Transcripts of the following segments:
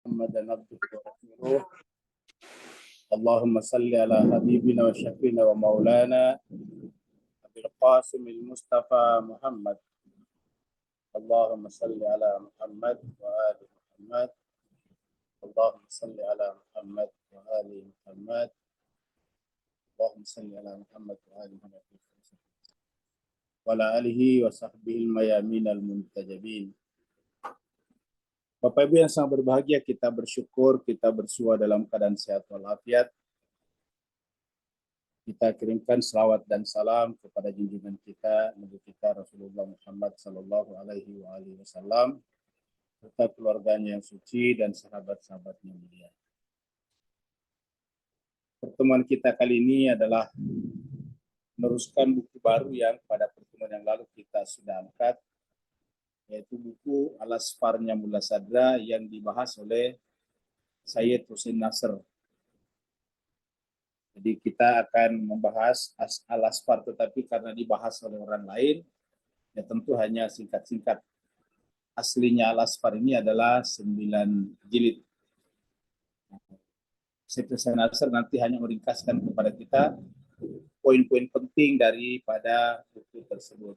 محمدا عبده ورسوله. اللهم صل على حبيبنا وشفينا ومولانا أبي القاسم المصطفى محمد. اللهم صل على محمد وآل محمد. اللهم صل على محمد وآل محمد. اللهم صل على محمد وآل محمد وعلى آله وصحبه الميامين المنتجبين. Bapak Ibu yang sangat berbahagia, kita bersyukur, kita bersua dalam keadaan sehat walafiat. Kita kirimkan salawat dan salam kepada junjungan kita, Nabi kita Rasulullah Muhammad Sallallahu Alaihi Wasallam, serta keluarganya yang suci dan sahabat-sahabatnya mulia. Pertemuan kita kali ini adalah meneruskan buku baru yang pada pertemuan yang lalu kita sudah angkat, yaitu buku Al-Asfarnya Mullah Sadra yang dibahas oleh Sayyid Hussein Nasr. Jadi kita akan membahas Al-Asfar, tetapi karena dibahas oleh orang lain, ya tentu hanya singkat-singkat. Aslinya Al-Asfar ini adalah 9 jilid. Sayyid Hussein Nasr nanti hanya meringkaskan kepada kita poin-poin penting daripada buku tersebut.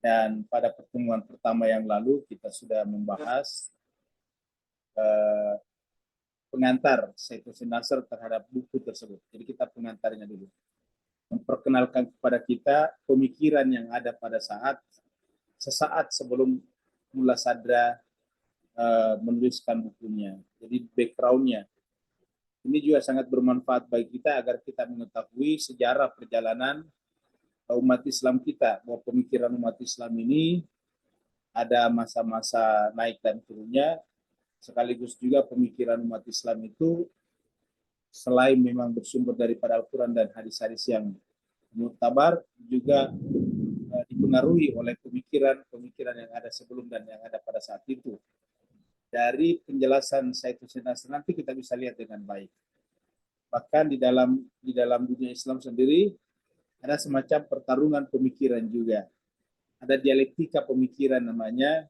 Dan pada pertemuan pertama yang lalu kita sudah membahas pengantar Sayyid Hussein Nasr terhadap buku tersebut. Jadi kita pengantarnya dulu. Memperkenalkan kepada kita pemikiran yang ada pada sesaat sebelum Mullah Sadra menuliskan bukunya. Jadi background-nya. Ini juga sangat bermanfaat bagi kita agar kita mengetahui sejarah perjalanan umat Islam kita, bahwa pemikiran umat Islam ini ada masa-masa naik dan turunnya, sekaligus juga pemikiran umat Islam itu selain memang bersumber daripada Al-Quran dan hadis-hadis yang muktabar, juga dipengaruhi oleh pemikiran yang ada sebelum dan yang ada pada saat itu. Dari penjelasan Sayyid Hussein Nasr nanti kita bisa lihat dengan baik. Bahkan di dalam dunia Islam sendiri ada semacam pertarungan pemikiran juga. Ada dialektika pemikiran namanya,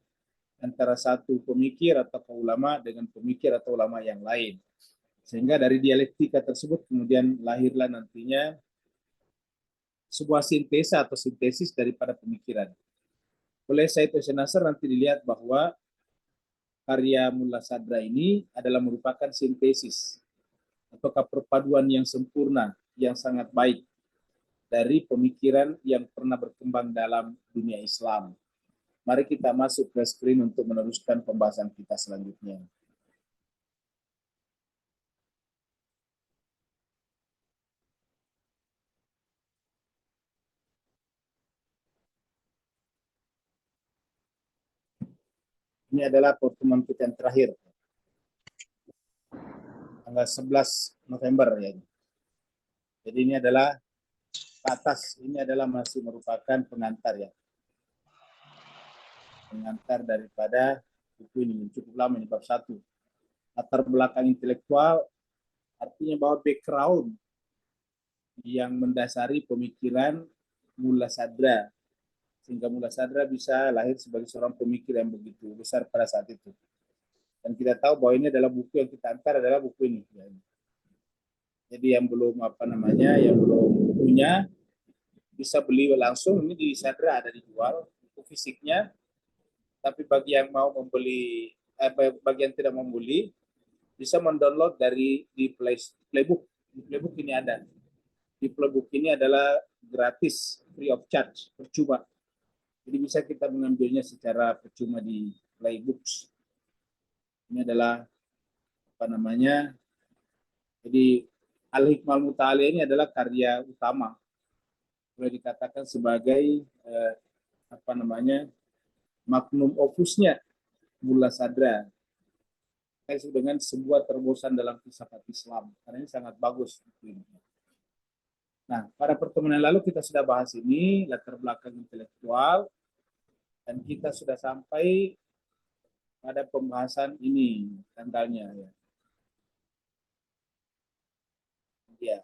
antara satu pemikir atau ulama dengan pemikir atau ulama yang lain. Sehingga dari dialektika tersebut kemudian lahirlah nantinya sebuah sintesa atau sintesis daripada pemikiran. Oleh Sayyid Hussein Nasr nanti dilihat bahwa karya Mullah Sadra ini adalah merupakan sintesis atau perpaduan yang sempurna, yang sangat baik dari pemikiran yang pernah berkembang dalam dunia Islam. Mari kita masuk ke screen untuk meneruskan pembahasan kita selanjutnya. Ini adalah pertemuan kita yang terakhir, tanggal 11 November ya. Jadi ini adalah ke atas, ini adalah masih merupakan pengantar ya. Pengantar daripada buku ini, cukup lama ini, bab 1. Latar belakang intelektual, artinya bahwa background yang mendasari pemikiran Mullah Sadra, sehingga Mullah Sadra bisa lahir sebagai seorang pemikir yang begitu besar pada saat itu. Dan kita tahu bahwa ini adalah buku yang kita antar adalah buku ini. Jadi yang belum yang belum punya bisa beli langsung. Ini di Sadra ada dijual buku fisiknya. Tapi bagi yang mau membeli, bagi yang tidak membeli, bisa mendownload di Playbook. Di Playbook ini ada. Di Playbook ini adalah gratis, free of charge, percuma. Jadi bisa kita mengambilnya secara percuma di Playbooks. Ini adalah jadi Al-Hikmah Al-Muta'aliyah ini adalah karya utama. Boleh dikatakan sebagai magnum opusnya Mullah Sadra. Dengan sebuah terobosan dalam filsafat Islam. Karena ini sangat bagus. Nah, pada pertemuan yang lalu kita sudah bahas ini, latar belakang intelektual, dan kita sudah sampai pada pembahasan ini, tanggalnya ya. Ya.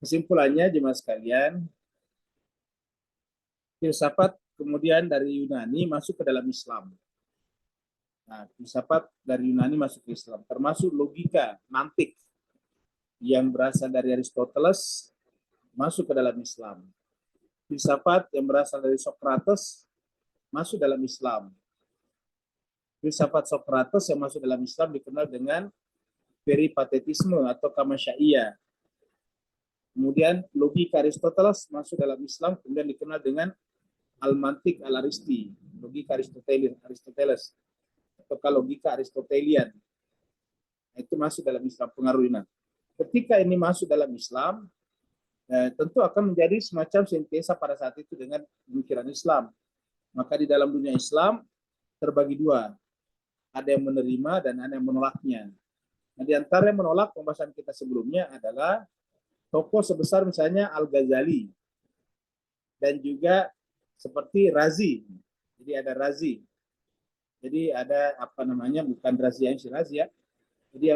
Kesimpulannya jemaah sekalian, filsafat kemudian dari Yunani masuk ke dalam Islam. Nah, filsafat dari Yunani masuk ke Islam, termasuk logika, mantik yang berasal dari Aristoteles masuk ke dalam Islam. Filsafat yang berasal dari Socrates masuk dalam Islam. Filsafat Socrates yang masuk dalam Islam dikenal dengan peripatetisme atau kamasyaiyah. Kemudian logika Aristoteles masuk dalam Islam, kemudian dikenal dengan al-mantik al-aristi, logika Aristoteles atau logika Aristotelian. Itu masuk dalam Islam, pengaruh Yunan. Ketika ini masuk dalam Islam, tentu akan menjadi semacam sintesa pada saat itu dengan pemikiran Islam. Maka di dalam dunia Islam terbagi dua, ada yang menerima dan ada yang menolaknya. Nah, di antara yang menolak pembahasan kita sebelumnya adalah tokoh sebesar misalnya Al-Ghazali dan juga seperti Razi. Jadi ada Razi. Jadi ada apa namanya, bukan Razi yang Razi ya. Jadi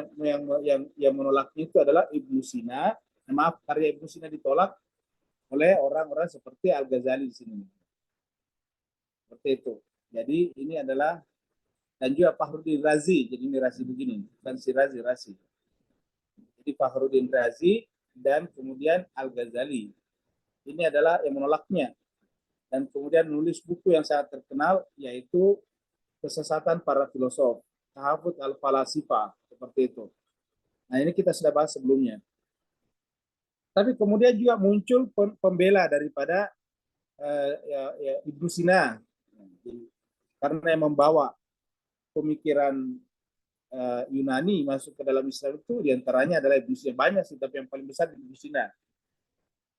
yang menolaknya itu adalah Ibnu Sina. Maaf, karya Ibnu Sina ditolak oleh orang-orang seperti Al-Ghazali di sini. Seperti itu. Jadi ini adalah, dan juga Fakhruddin Razi. Jadi ini Razi begini, bukan si Razi, Razi. Jadi Fakhruddin Razi dan kemudian Al-Ghazali. Ini adalah yang menolaknya. Dan kemudian menulis buku yang sangat terkenal, yaitu Kesesatan Para Filosof, Tahafut Al-Falasifa, seperti itu. Nah, ini kita sudah bahas sebelumnya. Tapi kemudian juga muncul pembela daripada Ibnu Sina, karena yang membawa pemikiran Yunani masuk ke dalam Islam itu diantaranya adalah Ibnu Sina. Banyak sih, tapi yang paling besar Ibnu Sina.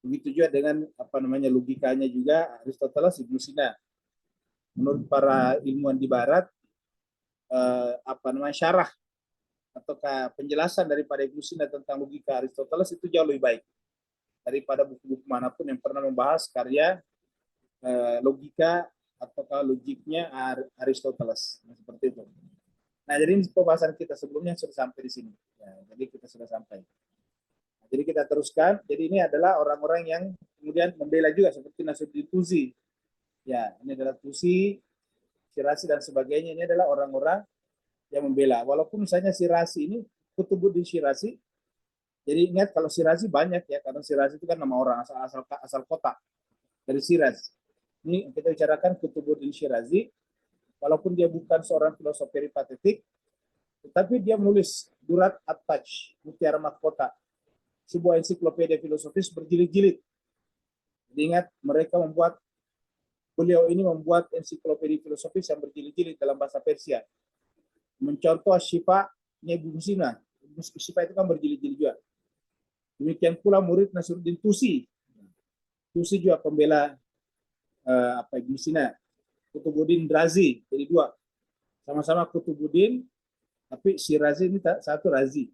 Begitu juga dengan apa namanya logikanya juga Aristoteles, Ibnu Sina. Menurut para ilmuwan di Barat, apa namanya syarah atau penjelasan daripada Ibnu Sina tentang logika Aristoteles itu jauh lebih baik daripada buku-buku manapun yang pernah membahas karya logika atau logiknya Aristoteles. Nah, seperti itu. Nah, jadi pembahasan kita sebelumnya sudah sampai di sini. Ya, jadi kita sudah sampai. Nah, jadi kita teruskan. Jadi ini adalah orang-orang yang kemudian membela juga seperti Nasruddin Tusi. Ya, ini adalah Tusi, Shirazi dan sebagainya. Ini adalah orang-orang yang membela. Walaupun misalnya Shirazi ini Kutubuddin Shirazi. Jadi ingat kalau Shirazi banyak ya, karena Shirazi itu kan nama orang asal kota dari Shiraz. Ini kita bicarakan Kutubuddin Shirazi. Walaupun dia bukan seorang filosof peripatetik, tetapi dia menulis Durat At-Taj, Mutiara Mahkota, sebuah ensiklopedia filosofis berjilid-jilid. Ingat, beliau ini membuat ensiklopedia filosofis yang berjilid-jilid dalam bahasa Persia. Mencontoh Syifa-nya Ibnu Sina. Syifa itu kan berjilid-jilid juga. Demikian pula murid Nasruddin Tusi. Tusi juga pembela Ibnu Sina. Kutubuddin Razi, jadi dua. Sama-sama Kutubuddin, tapi si Razi ini satu Razi.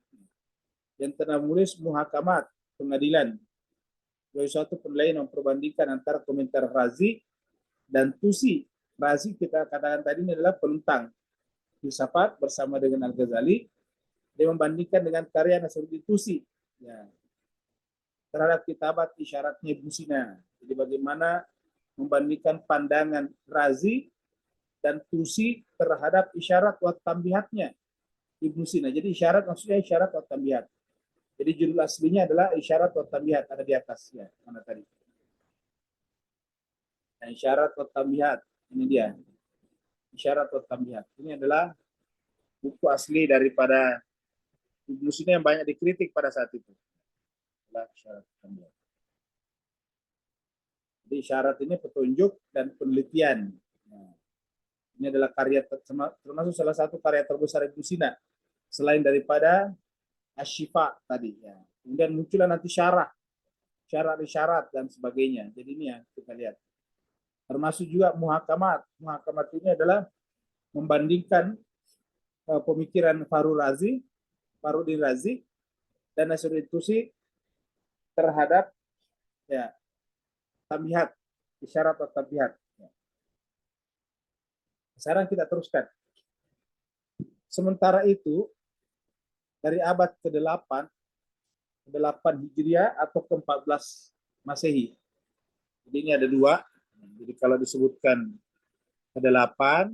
Yang pernah menulis Muhakamat, pengadilan. Jadi suatu penilaian memperbandingkan antara komentar Razi dan Tusi. Razi kita katakan tadi ini adalah penentang filsafat bersama dengan Al-Ghazali. Dia membandingkan dengan karya Nasruddin Tusi. Ya. Terhadap kitabat isyaratnya Ibnu Sina. Jadi bagaimana membandingkan pandangan Razi dan Tusi terhadap isyarat wa tambihatnya Ibnu Sina. Jadi isyarat maksudnya isyarat wa tambihat. Jadi judul aslinya adalah isyarat wa tambihat, ada di atas ya, mana tadi. Nah, isyarat wa tambihat, ini dia. Isyarat wa tambihat. Ini adalah buku asli daripada Ibnu Sina yang banyak dikritik pada saat itu. Isyarat wa tambihat. Jadi isyarat ini petunjuk dan penelitian. Nah, ini adalah karya termasuk salah satu karya terbesar Ibnu Sina selain daripada Asy-Syifa tadi. Ya. Kemudian muncullah nanti syarat dan sebagainya. Jadi ini yang kita lihat. Termasuk juga Muhakamat. Muhakamat ini adalah membandingkan pemikiran Fakhruddin Razi dan Nasruddin Tusi terhadap ya tambihat, isyarat atau tambihat. Sekarang kita teruskan. Sementara itu, dari abad ke-8 Hijriah atau ke-14 Masehi. Jadi ini ada dua. Jadi kalau disebutkan ke-8,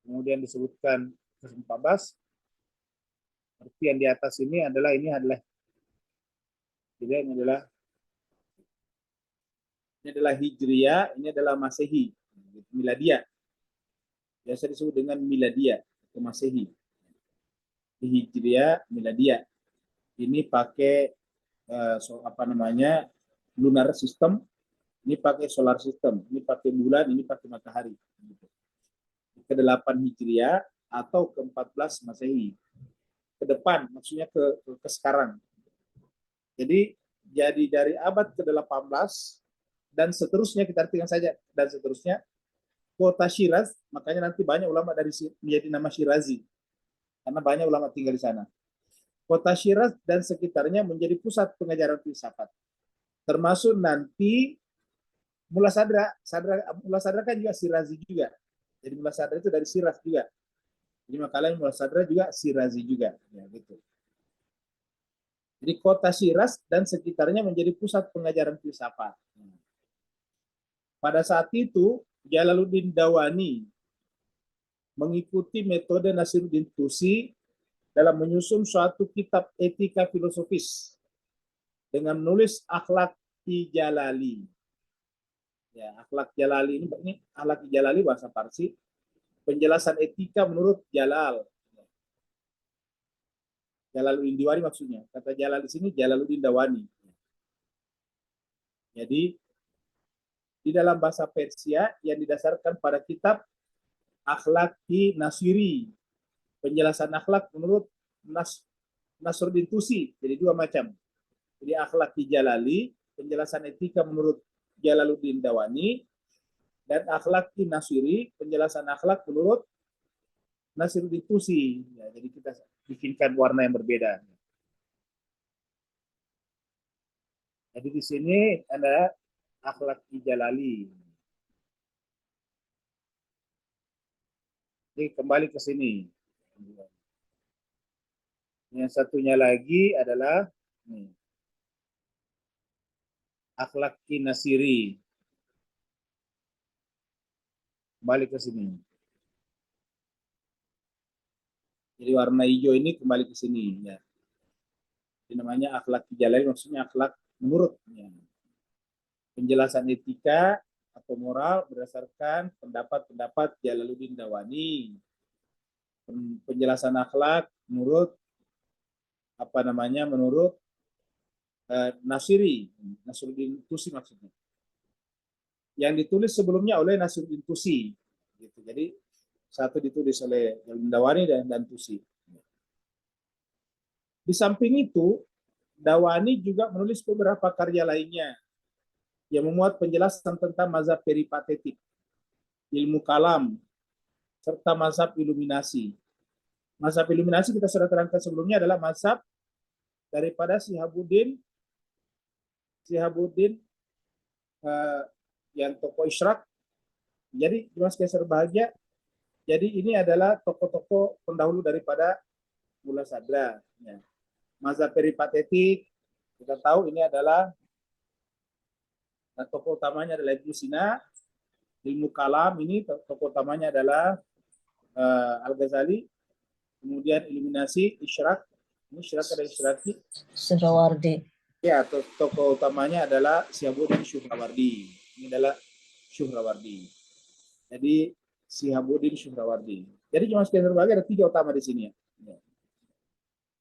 Kemudian disebutkan 14. Arti yang di atas ini adalah Hijriyah, ini adalah Masehi, Miladiyah. Biasa disebut dengan Miladiyah atau Masehi. Hijriyah, Miladiyah. Ini pakai lunar system, ini pakai solar system, ini pakai bulan, ini pakai matahari. Ke-8 Hijriah atau ke-14 Masehi. Ke depan, maksudnya ke sekarang. Jadi dari abad ke-18 dan seterusnya, kita artikan saja dan seterusnya, kota Shiraz, makanya nanti banyak ulama dari menjadi nama Shirazi karena banyak ulama tinggal di sana. Kota Shiraz dan sekitarnya menjadi pusat pengajaran filsafat. Termasuk nanti Mullah Sadra kan juga Shirazi juga. Jadi Mullah Sadra itu dari Shiraz juga. Jadi makanya Mullah Sadra juga Shirazi juga, ya gitu. Jadi kota Shiraz dan sekitarnya menjadi pusat pengajaran filsafat. Pada saat itu Jalaluddin Dawani mengikuti metode Nasiruddin Tusi dalam menyusun suatu kitab etika filosofis dengan menulis Akhlaq Jalali. Ya, Akhlaq Jalali ini Akhlaq Jalali bahasa Parsi, penjelasan etika menurut Jalal. Jalaluddin Dawani maksudnya. Kata Jalal di sini Jalaluddin Dawani. Jadi di dalam bahasa Persia yang didasarkan pada kitab Akhlaqi Nasiri, penjelasan akhlak menurut Nasruddin Tusi. Jadi dua macam. Jadi Akhlaqi Jalali, penjelasan etika menurut Jalaluddin Dawani, dan Akhlaqi Nasiri, penjelasan akhlak menurut Nasruddin Tusi. Ya, jadi kita bikinkan warna yang berbeda. Jadi di sini ada Akhlaqi Jalali. Jadi kembali ke sini. Yang satunya lagi adalah Akhlaqi Nasiri. Kembali ke sini. Jadi warna hijau ini kembali ke sini. Ya. Ini namanya Akhlaqi Jalali, maksudnya akhlak menurut. Ya. Penjelasan etika atau moral berdasarkan pendapat-pendapat Jalaluddin Dawani. Penjelasan akhlak menurut menurut Nasruddin Tusi maksudnya. Yang ditulis sebelumnya oleh Nasruddin Tusi. Gitu. Jadi satu ditulis oleh Jalaluddin Dawani dan Tusi. Di samping itu, Dawani juga menulis beberapa karya lainnya yang memuat penjelasan tentang mazhab peripatetik, ilmu kalam, serta mazhab iluminasi. Mazhab iluminasi kita sudah terangkan sebelumnya adalah mazhab daripada Syihabuddin yang tokoh Isyraq. Jadi Mas Keser Bahagia, jadi ini adalah tokoh-tokoh pendahulu daripada Mullah Sadra. Ya. Mazhab peripatetik, kita tahu ini adalah tokoh utamanya adalah Ibnu Sina. Ilmu kalam ini tokoh utamanya adalah Al-Ghazali. Kemudian iluminasi Isyraq. Ini Isyraq ada Isyraqi. Syuhrawardi. Ya, tokoh utamanya adalah Syihabuddin Syuhrawardi. Ini adalah Syuhrawardi. Jadi Syihabuddin Syuhrawardi. Jadi cuma sekian berbagai ada 3 utama di sini ya.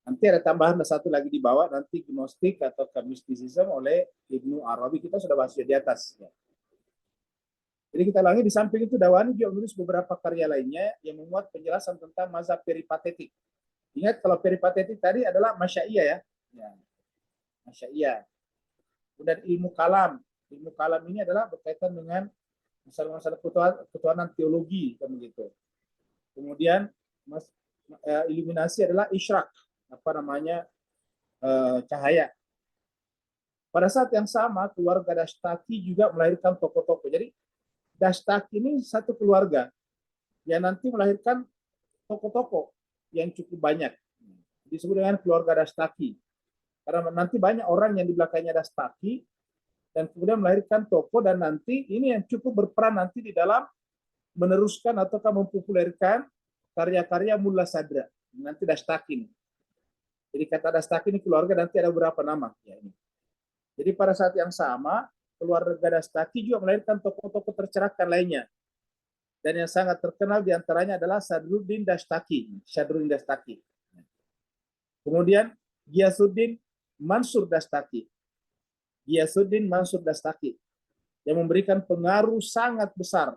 Nanti ada tambahan satu lagi di bawah, nanti gnostik atau mistisisme oleh Ibnu Arabi, kita sudah bahas di atas. Ya. Jadi kita ulangi, di samping itu Dawani juga menulis beberapa karya lainnya yang memuat penjelasan tentang mazhab peripatetik. Ingat kalau peripatetik tadi adalah Masyaiyah ya. Masyaiyah. Kemudian ilmu kalam. Ilmu kalam ini adalah berkaitan dengan masalah-masalah ketuhanan teologi kan begitu. Kemudian iluminasi adalah Isyraq, cahaya. Pada saat yang sama keluarga Dastaki juga melahirkan tokoh-tokoh. Jadi Dastaki ini satu keluarga yang nanti melahirkan tokoh-tokoh yang cukup banyak. Disebut dengan keluarga Dastaki. Karena nanti banyak orang yang di belakangnya Dastaki dan kemudian melahirkan tokoh, dan nanti ini yang cukup berperan nanti di dalam meneruskan ataukah mempopulerkan karya-karya Mullah Sadra, nanti Dastaki. Jadi kata Dastaki ini keluarga nanti ada beberapa nama. Ya, ini. Jadi pada saat yang sama, keluarga Dastaki juga melahirkan tokoh-tokoh tercerahkan lainnya. Dan yang sangat terkenal diantaranya adalah Sadruddin Dastaki. Sadruddin Dastaki. Kemudian Giyasuddin Mansur Dastaki. Giyasuddin Mansur Dastaki yang memberikan pengaruh sangat besar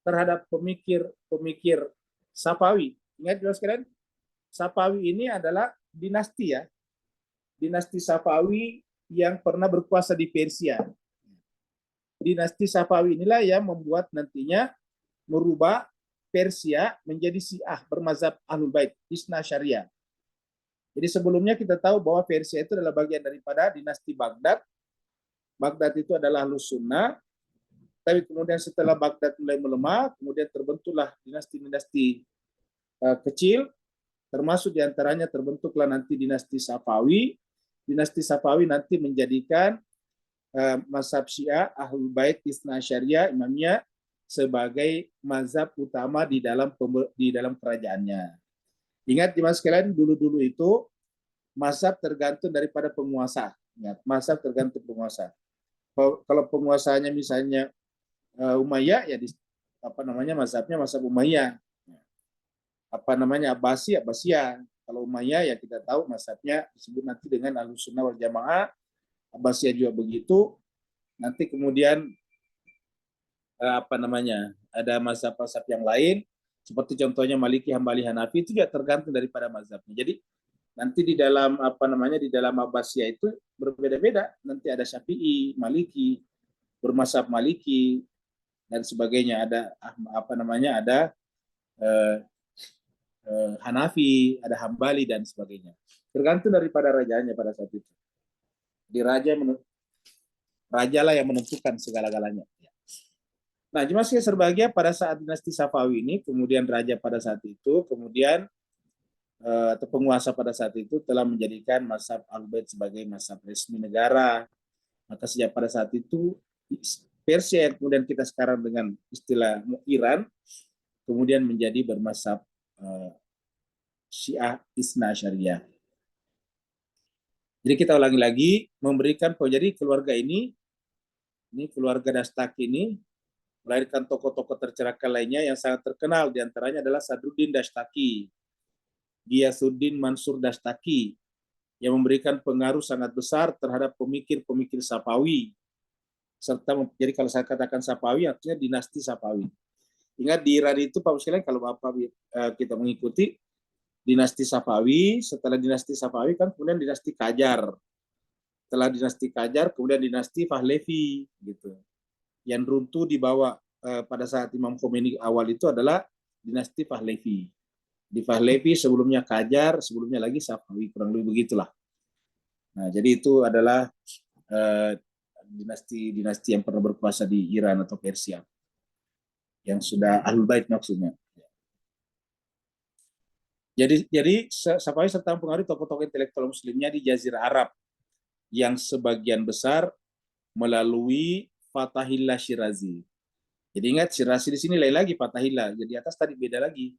terhadap pemikir-pemikir Safawi. Ingat juga sekalian, Safawi ini adalah dinasti ya. Dinasti Safawi yang pernah berkuasa di Persia. Dinasti Safawi inilah yang membuat nantinya merubah Persia menjadi Syiah bermazhab Ahlul Bait, Isna Syariah. Jadi sebelumnya kita tahu bahwa Persia itu adalah bagian daripada dinasti Baghdad. Baghdad itu adalah Ahlus Sunnah. Tapi kemudian setelah Baghdad mulai melemah, kemudian terbentuklah dinasti-dinasti kecil, termasuk diantaranya terbentuklah nanti dinasti Safawi. Dinasti Safawi nanti menjadikan mazhab Syiah, Ahlul Bait, Isna Syariah, Imamiyah sebagai mazhab utama di dalam kerajaannya. Ingat Mas sekalian, dulu-dulu itu mazhab tergantung daripada penguasa. Ingat, mazhab tergantung penguasa. Kalau penguasanya misalnya Umayyah, ya mazhabnya mazhab Umayyah. Abbasiyah. Kalau Umayyah ya kita tahu mazhabnya disebut nanti dengan Ahlussunnah wal Jamaah. Abbasiyah juga begitu. Nanti kemudian ada mazhab-mazhab yang lain seperti contohnya Maliki, Hambali, Hanafi, itu juga tergantung daripada mazhabnya. Jadi nanti di dalam di dalam Abbasiyah itu berbeda-beda. Nanti ada Syafi'i, Maliki, bermazhab Maliki dan sebagainya. Ada ada Hanafi, ada Hambali dan sebagainya. Tergantung daripada rajanya pada saat itu. Di rajalah yang menentukan segala-galanya. Nah, cuma saya serbahagia pada saat dinasti Safawi ini, kemudian raja pada saat itu, kemudian atau penguasa pada saat itu telah menjadikan mazhab Ahlul-Bait sebagai mazhab resmi negara. Maka sejak pada saat itu Persia yang kemudian kita sekarang dengan istilah Iran, kemudian menjadi bermazhab Syiah Isna Syariah. Jadi kita ulangi lagi, memberikan jadi keluarga ini keluarga Dastaki ini melahirkan tokoh-tokoh tercerahkan lainnya yang sangat terkenal, diantaranya adalah Sadruddin Dastaki, Giyasuddin Mansur Dastaki, yang memberikan pengaruh sangat besar terhadap pemikir-pemikir Safawi. Jadi kalau saya katakan Safawi, artinya dinasti Safawi. Ingat di Iran itu, Pak sekalian, kalau Bapak kita mengikuti dinasti Safawi, setelah dinasti Safawi kan kemudian dinasti Qajar. Setelah dinasti Qajar, kemudian dinasti Pahlavi, gitu. Yang runtuh dibawa pada saat Imam Khomeini awal itu adalah dinasti Pahlavi. Di Pahlavi sebelumnya Qajar, sebelumnya lagi Safawi, kurang lebih begitulah. Nah, jadi itu adalah dinasti-dinasti yang pernah berkuasa di Iran atau Persia, yang sudah Ahlul Bait maksudnya. Jadi Safawi serta mempengaruhi tokoh-tokoh intelektual muslimnya di Jazirah Arab, yang sebagian besar melalui Fatahillah Syirazi. Jadi ingat, Syirazi di sini lain lagi Fatahillah. Jadi atas tadi beda lagi.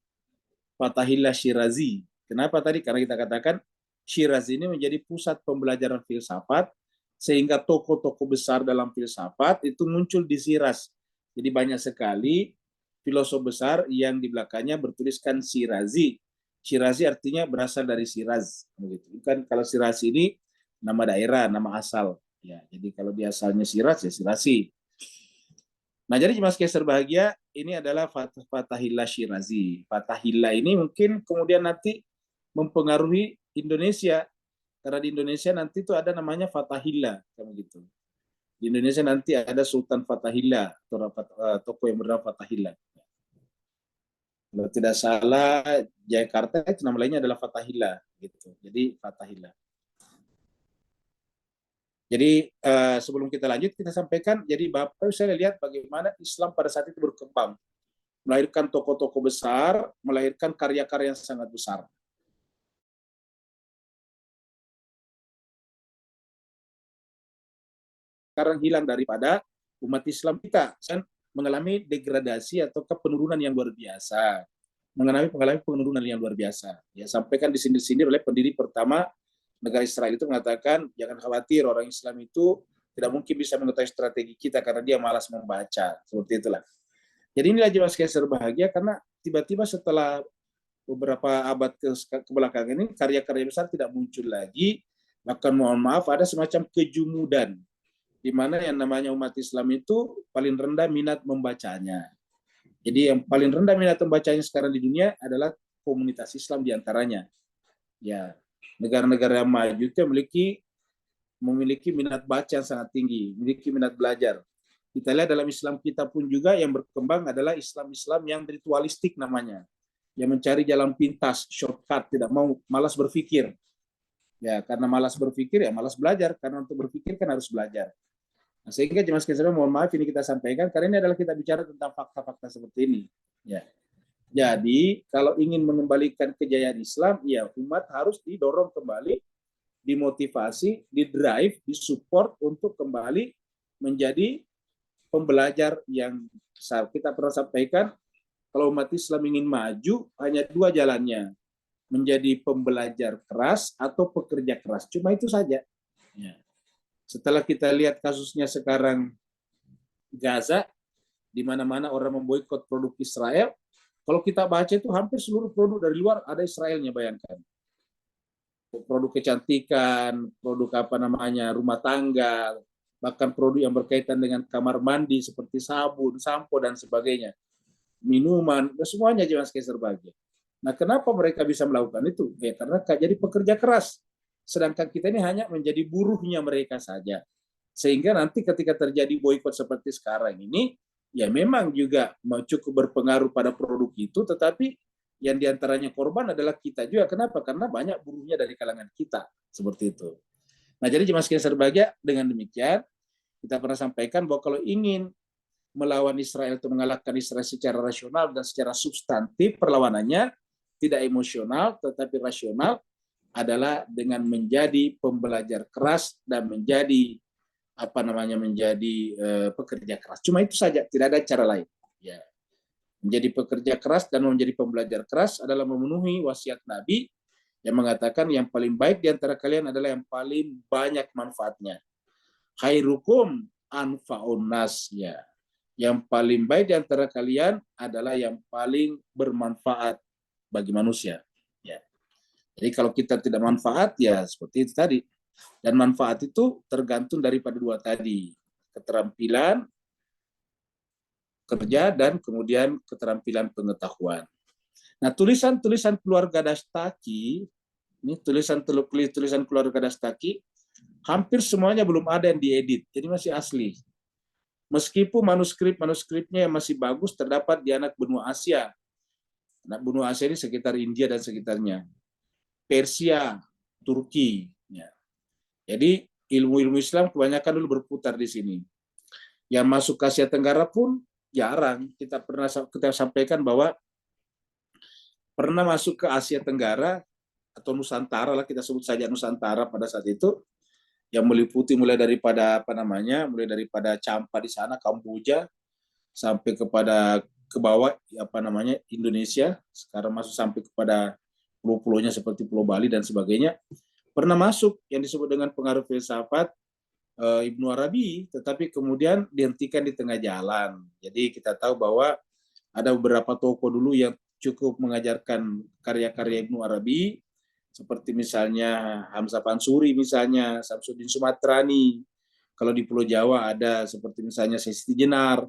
Fatahillah Syirazi. Kenapa tadi? Karena kita katakan Syirazi ini menjadi pusat pembelajaran filsafat, sehingga tokoh-tokoh besar dalam filsafat itu muncul di Syiraz. Jadi banyak sekali filosof besar yang di belakangnya bertuliskan Syirazi. Syirazi artinya berasal dari Syiraz. Kan kalau Syiraz ini nama daerah, nama asal. Ya, jadi kalau dia asalnya Syiraz, ya Syirazi. Nah, jadi Mas Keser bahagia, ini adalah Fatahillah Syirazi. Fatahillah ini mungkin kemudian nanti mempengaruhi Indonesia. Karena di Indonesia nanti itu ada namanya Fatahillah, kayak gitu. Di Indonesia nanti ada Sultan Fatahillah, tokoh yang bernama Fatahillah. Kalau tidak salah, Jakarta itu nama lainnya adalah Fatahillah, gitu. Jadi Fatahillah. Jadi sebelum kita lanjut, kita sampaikan, jadi Bapak saya lihat bagaimana Islam pada saat itu berkembang. Melahirkan tokoh-tokoh besar, melahirkan karya-karya yang sangat besar. Sekarang hilang daripada umat Islam kita. mengalami degradasi atau penurunan yang luar biasa, mengalami penurunan yang luar biasa. Ya, sampaikan disindir-sindir oleh pendiri pertama negara Israel itu mengatakan, jangan khawatir, orang Islam itu tidak mungkin bisa mengetahui strategi kita karena dia malas membaca. Seperti itulah. Jadi inilah jemaah sekalian berbahagia karena tiba-tiba setelah beberapa abad ke belakang ini karya-karya besar tidak muncul lagi, bahkan mohon maaf ada semacam kejumudan di mana yang namanya umat Islam itu paling rendah minat membacanya. Jadi yang paling rendah minat membacanya sekarang di dunia adalah komunitas Islam diantaranya. Ya, negara-negara yang maju itu memiliki minat baca yang sangat tinggi, memiliki minat belajar. Kita lihat dalam Islam kita pun juga yang berkembang adalah Islam-Islam yang ritualistik namanya, yang mencari jalan pintas, shortcut, tidak mau, malas berpikir. Ya, karena malas berpikir, ya malas belajar. Karena untuk berpikir kan harus belajar. Nah, sehingga jemaah sekalian mohon maaf ini kita sampaikan, karena ini adalah kita bicara tentang fakta-fakta seperti ini. Ya. Jadi, kalau ingin mengembalikan kejayaan Islam, ya umat harus didorong kembali, dimotivasi, didrive, disupport untuk kembali menjadi pembelajar yang besar. Kita pernah sampaikan, kalau umat Islam ingin maju, hanya dua jalannya. Menjadi pembelajar keras atau pekerja keras. Cuma itu saja. Ya. Setelah kita lihat kasusnya sekarang Gaza, di mana-mana orang memboikot produk Israel, kalau kita baca itu hampir seluruh produk dari luar ada Israelnya, bayangkan. Produk kecantikan, produk rumah tangga, bahkan produk yang berkaitan dengan kamar mandi seperti sabun, sampo, dan sebagainya. Minuman, semuanya jemaah sekalian berbahagia. Nah, kenapa mereka bisa melakukan itu? Ya, karena jadi pekerja keras. Sedangkan kita ini hanya menjadi buruhnya mereka saja. Sehingga nanti ketika terjadi boikot seperti sekarang ini, ya memang juga cukup berpengaruh pada produk itu, tetapi yang diantaranya korban adalah kita juga. Kenapa? Karena banyak buruhnya dari kalangan kita. Seperti itu. Nah, jadi jemaah sekalian berbahagia, dengan demikian, kita pernah sampaikan bahwa kalau ingin melawan Israel atau mengalahkan Israel secara rasional dan secara substantif, perlawanannya tidak emosional tetapi rasional adalah dengan menjadi pembelajar keras dan menjadi pekerja keras. Cuma itu saja, tidak ada cara lain. Ya. Menjadi pekerja keras dan menjadi pembelajar keras adalah memenuhi wasiat Nabi yang mengatakan yang paling baik di antara kalian adalah yang paling banyak manfaatnya. Khairukum anfa'un nas, ya. Yang paling baik di antara kalian adalah yang paling bermanfaat bagi manusia. Ya. Jadi kalau kita tidak manfaat, ya seperti itu tadi. Dan manfaat itu tergantung daripada dua tadi. Keterampilan kerja dan kemudian keterampilan pengetahuan. Nah, tulisan-tulisan keluarga Dastaki, ini tulisan keluarga Dastaki, hampir semuanya belum ada yang diedit. Jadi masih asli. Meskipun manuskripnya yang masih bagus terdapat di anak benua Asia. Anak benua Asia ini sekitar India dan sekitarnya. Persia, Turki. Ya. Jadi ilmu-ilmu Islam kebanyakan dulu berputar di sini. Yang masuk ke Asia Tenggara pun jarang. Kita sampaikan bahwa pernah masuk ke Asia Tenggara atau Nusantara lah, kita sebut saja Nusantara pada saat itu, yang meliputi mulai daripada Champa di sana, Kamboja, sampai ke bawah Indonesia, sekarang masuk sampai kepada pulau-pulaunya seperti Pulau Bali dan sebagainya. Pernah masuk yang disebut dengan pengaruh filsafat Ibnu Arabi, tetapi kemudian dihentikan di tengah jalan. Jadi kita tahu bahwa ada beberapa tokoh dulu yang cukup mengajarkan karya-karya Ibnu Arabi, seperti misalnya Hamzah Pansuri, misalnya Samsudin Sumatrani. Kalau di Pulau Jawa ada seperti misalnya Sesti Jenar.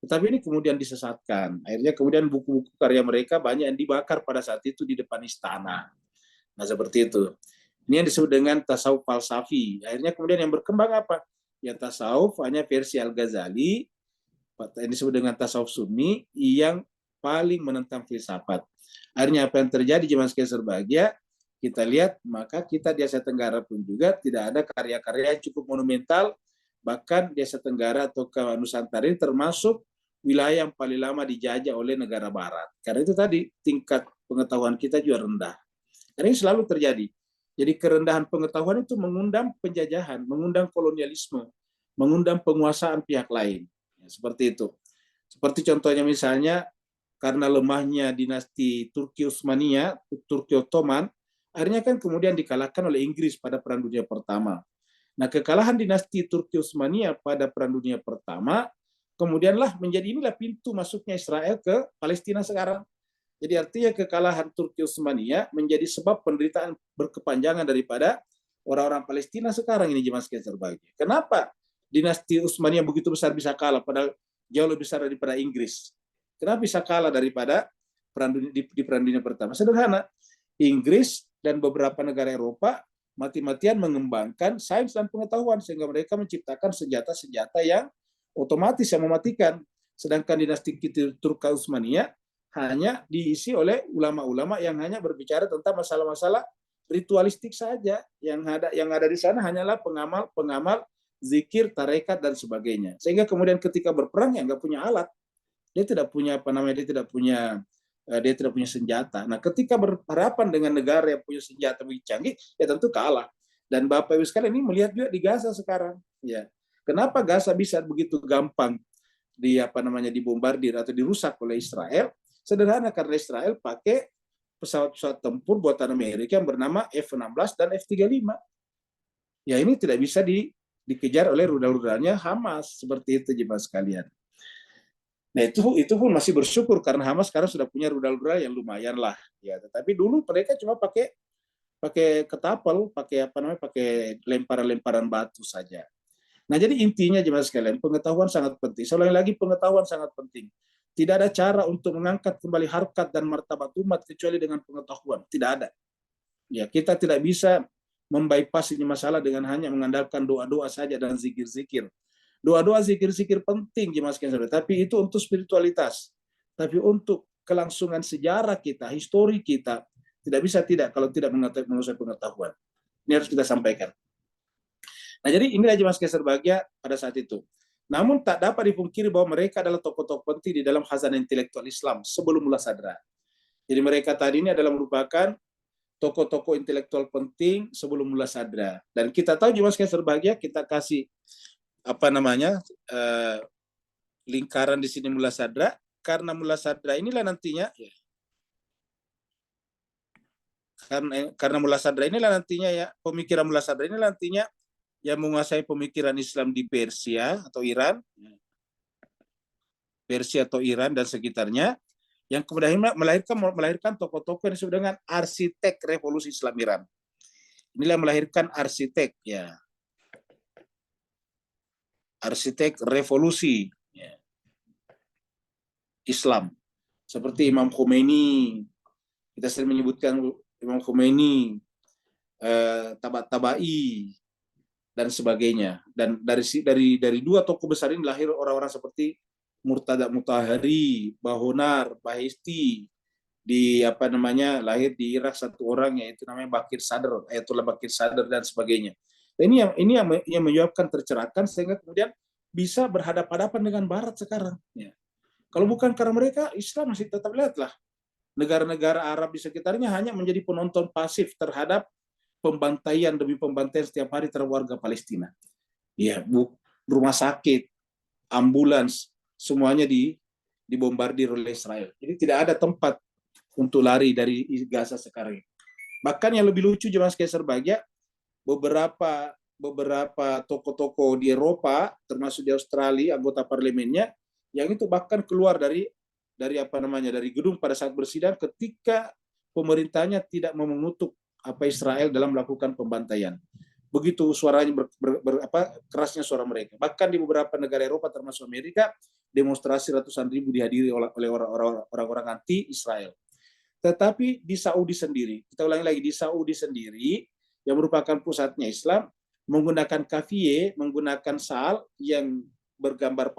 Tetapi ini kemudian disesatkan. Akhirnya kemudian buku-buku karya mereka banyak yang dibakar pada saat itu di depan istana. Nah, seperti itu. Ini yang disebut dengan tasawuf falsafi. Akhirnya kemudian yang berkembang apa? Ya tasawuf hanya versi Al-Ghazali, yang disebut dengan tasawuf sunni, yang paling menentang filsafat. Akhirnya apa yang terjadi jemaah sekalian berbahagia? Kita lihat, maka kita di Asia Tenggara pun juga tidak ada karya-karya yang cukup monumental, bahkan di Asia Tenggara atau ke Nusantara ini termasuk wilayah yang paling lama dijajah oleh negara Barat. Karena itu tadi, tingkat pengetahuan kita juga rendah. Dan ini selalu terjadi. Jadi kerendahan pengetahuan itu mengundang penjajahan, mengundang kolonialisme, mengundang penguasaan pihak lain. Ya, seperti itu. Seperti contohnya misalnya karena lemahnya dinasti Turki Utsmania, Turki Ottoman, akhirnya kan kemudian dikalahkan oleh Inggris pada Perang Dunia Pertama. Nah, kekalahan dinasti Turki Utsmania pada Perang Dunia Pertama kemudianlah menjadi inilah pintu masuknya Israel ke Palestina sekarang. Jadi artinya kekalahan Turki Utsmania menjadi sebab penderitaan berkepanjangan daripada orang-orang Palestina sekarang ini, jemaah sekalian terbahagia. Kenapa dinasti Utsmania begitu besar bisa kalah padahal jauh lebih besar daripada Inggris? Kenapa bisa kalah daripada di Perang Dunia Pertama? Sederhana, Inggris dan beberapa negara Eropa mati-matian mengembangkan sains dan pengetahuan sehingga mereka menciptakan senjata-senjata yang otomatis yang mematikan. Sedangkan dinasti Turki Utsmania hanya diisi oleh ulama-ulama yang hanya berbicara tentang masalah-masalah ritualistik saja. Yang ada di sana hanyalah pengamal zikir, tarekat dan sebagainya. Sehingga kemudian ketika berperang ya nggak punya alat, dia tidak punya dia tidak punya senjata. Nah, ketika berhadapan dengan negara yang punya senjata begitu canggih, ya tentu kalah. Dan Bapak Ibu sekalian ini melihat juga di Gaza sekarang, ya. Kenapa Gaza bisa begitu gampang dibombardir atau dirusak oleh Israel? Sederhana, karena Israel pakai pesawat-pesawat tempur buatan Amerika yang bernama F-16 dan F-35. Ya ini tidak bisa dikejar oleh rudal-rudalnya Hamas, seperti itu jemaah sekalian. Nah itu pun masih bersyukur karena Hamas sekarang sudah punya rudal-rudal yang lumayan lah. Ya, tetapi dulu mereka cuma pakai ketapel, pakai lemparan-lemparan batu saja. Nah, jadi intinya jemaah sekalian, pengetahuan sangat penting. Sekali lagi pengetahuan sangat penting. Tidak ada cara untuk mengangkat kembali harkat dan martabat umat kecuali dengan pengetahuan. Tidak ada. Ya, kita tidak bisa membypass ini masalah dengan hanya mengandalkan doa-doa saja dan zikir-zikir. Doa-doa zikir-zikir penting jemaah sekalian, tapi itu untuk spiritualitas. Tapi untuk kelangsungan sejarah kita, histori kita, tidak bisa tidak kalau tidak menguasai pengetahuan. Ini harus kita sampaikan. Nah, jadi inilah jemaah sekalian berbahagia pada saat itu. Namun tak dapat dipungkiri bahwa mereka adalah tokoh-tokoh penting di dalam khazanah intelektual Islam sebelum Mullah Sadra. Jadi mereka tadi ini adalah merupakan tokoh-tokoh intelektual penting sebelum Mullah Sadra. Dan kita tahu jemaah sekalian berbahagia, kita kasih lingkaran di sini Mullah Sadra, karena Mullah Sadra inilah nantinya karena Mullah Sadra inilah nantinya pemikiran Mullah Sadra ini nantinya yang menguasai pemikiran Islam di Persia atau Iran dan sekitarnya, yang kemudian melahirkan tokoh-tokoh yang disebut dengan arsitek revolusi Islam Iran. Inilah melahirkan arsitek arsitek revolusi Islam seperti Imam Khomeini. Kita sering menyebutkan Imam Khomeini, Tabatabai dan sebagainya. Dan dari dua tokoh besar ini lahir orang-orang seperti Murtada Mutahari, Bahonar, Bahesti. Lahir di Irak satu orang yaitu namanya Bakir Sadr, Ayatullah Bakir Sadr dan sebagainya. Dan ini yang menyebabkan tercerahkan sehingga kemudian bisa berhadapan-hadapan dengan Barat sekarang. Ya. Kalau bukan karena mereka, Islam masih tetap lihatlah. Negara-negara Arab di sekitarnya hanya menjadi penonton pasif terhadap pembantaian demi pembantaian setiap hari terhadap warga Palestina. Ya, rumah sakit, ambulans, semuanya dibombardir oleh Israel. Jadi tidak ada tempat untuk lari dari Gaza sekarang. Bahkan yang lebih lucu jemaah sekalian berbahagia, beberapa tokoh-tokoh di Eropa, termasuk di Australia, anggota parlemennya, yang itu bahkan keluar dari gedung pada saat bersidang ketika pemerintahnya tidak mau mengutuk Israel dalam melakukan pembantaian. Begitu suaranya kerasnya suara mereka. Bahkan di beberapa negara Eropa termasuk Amerika, demonstrasi ratusan ribu dihadiri oleh orang-orang anti Israel. Tetapi di Saudi sendiri, kita ulangi lagi, di Saudi sendiri yang merupakan pusatnya Islam, menggunakan kafiyeh, menggunakan sal yang bergambar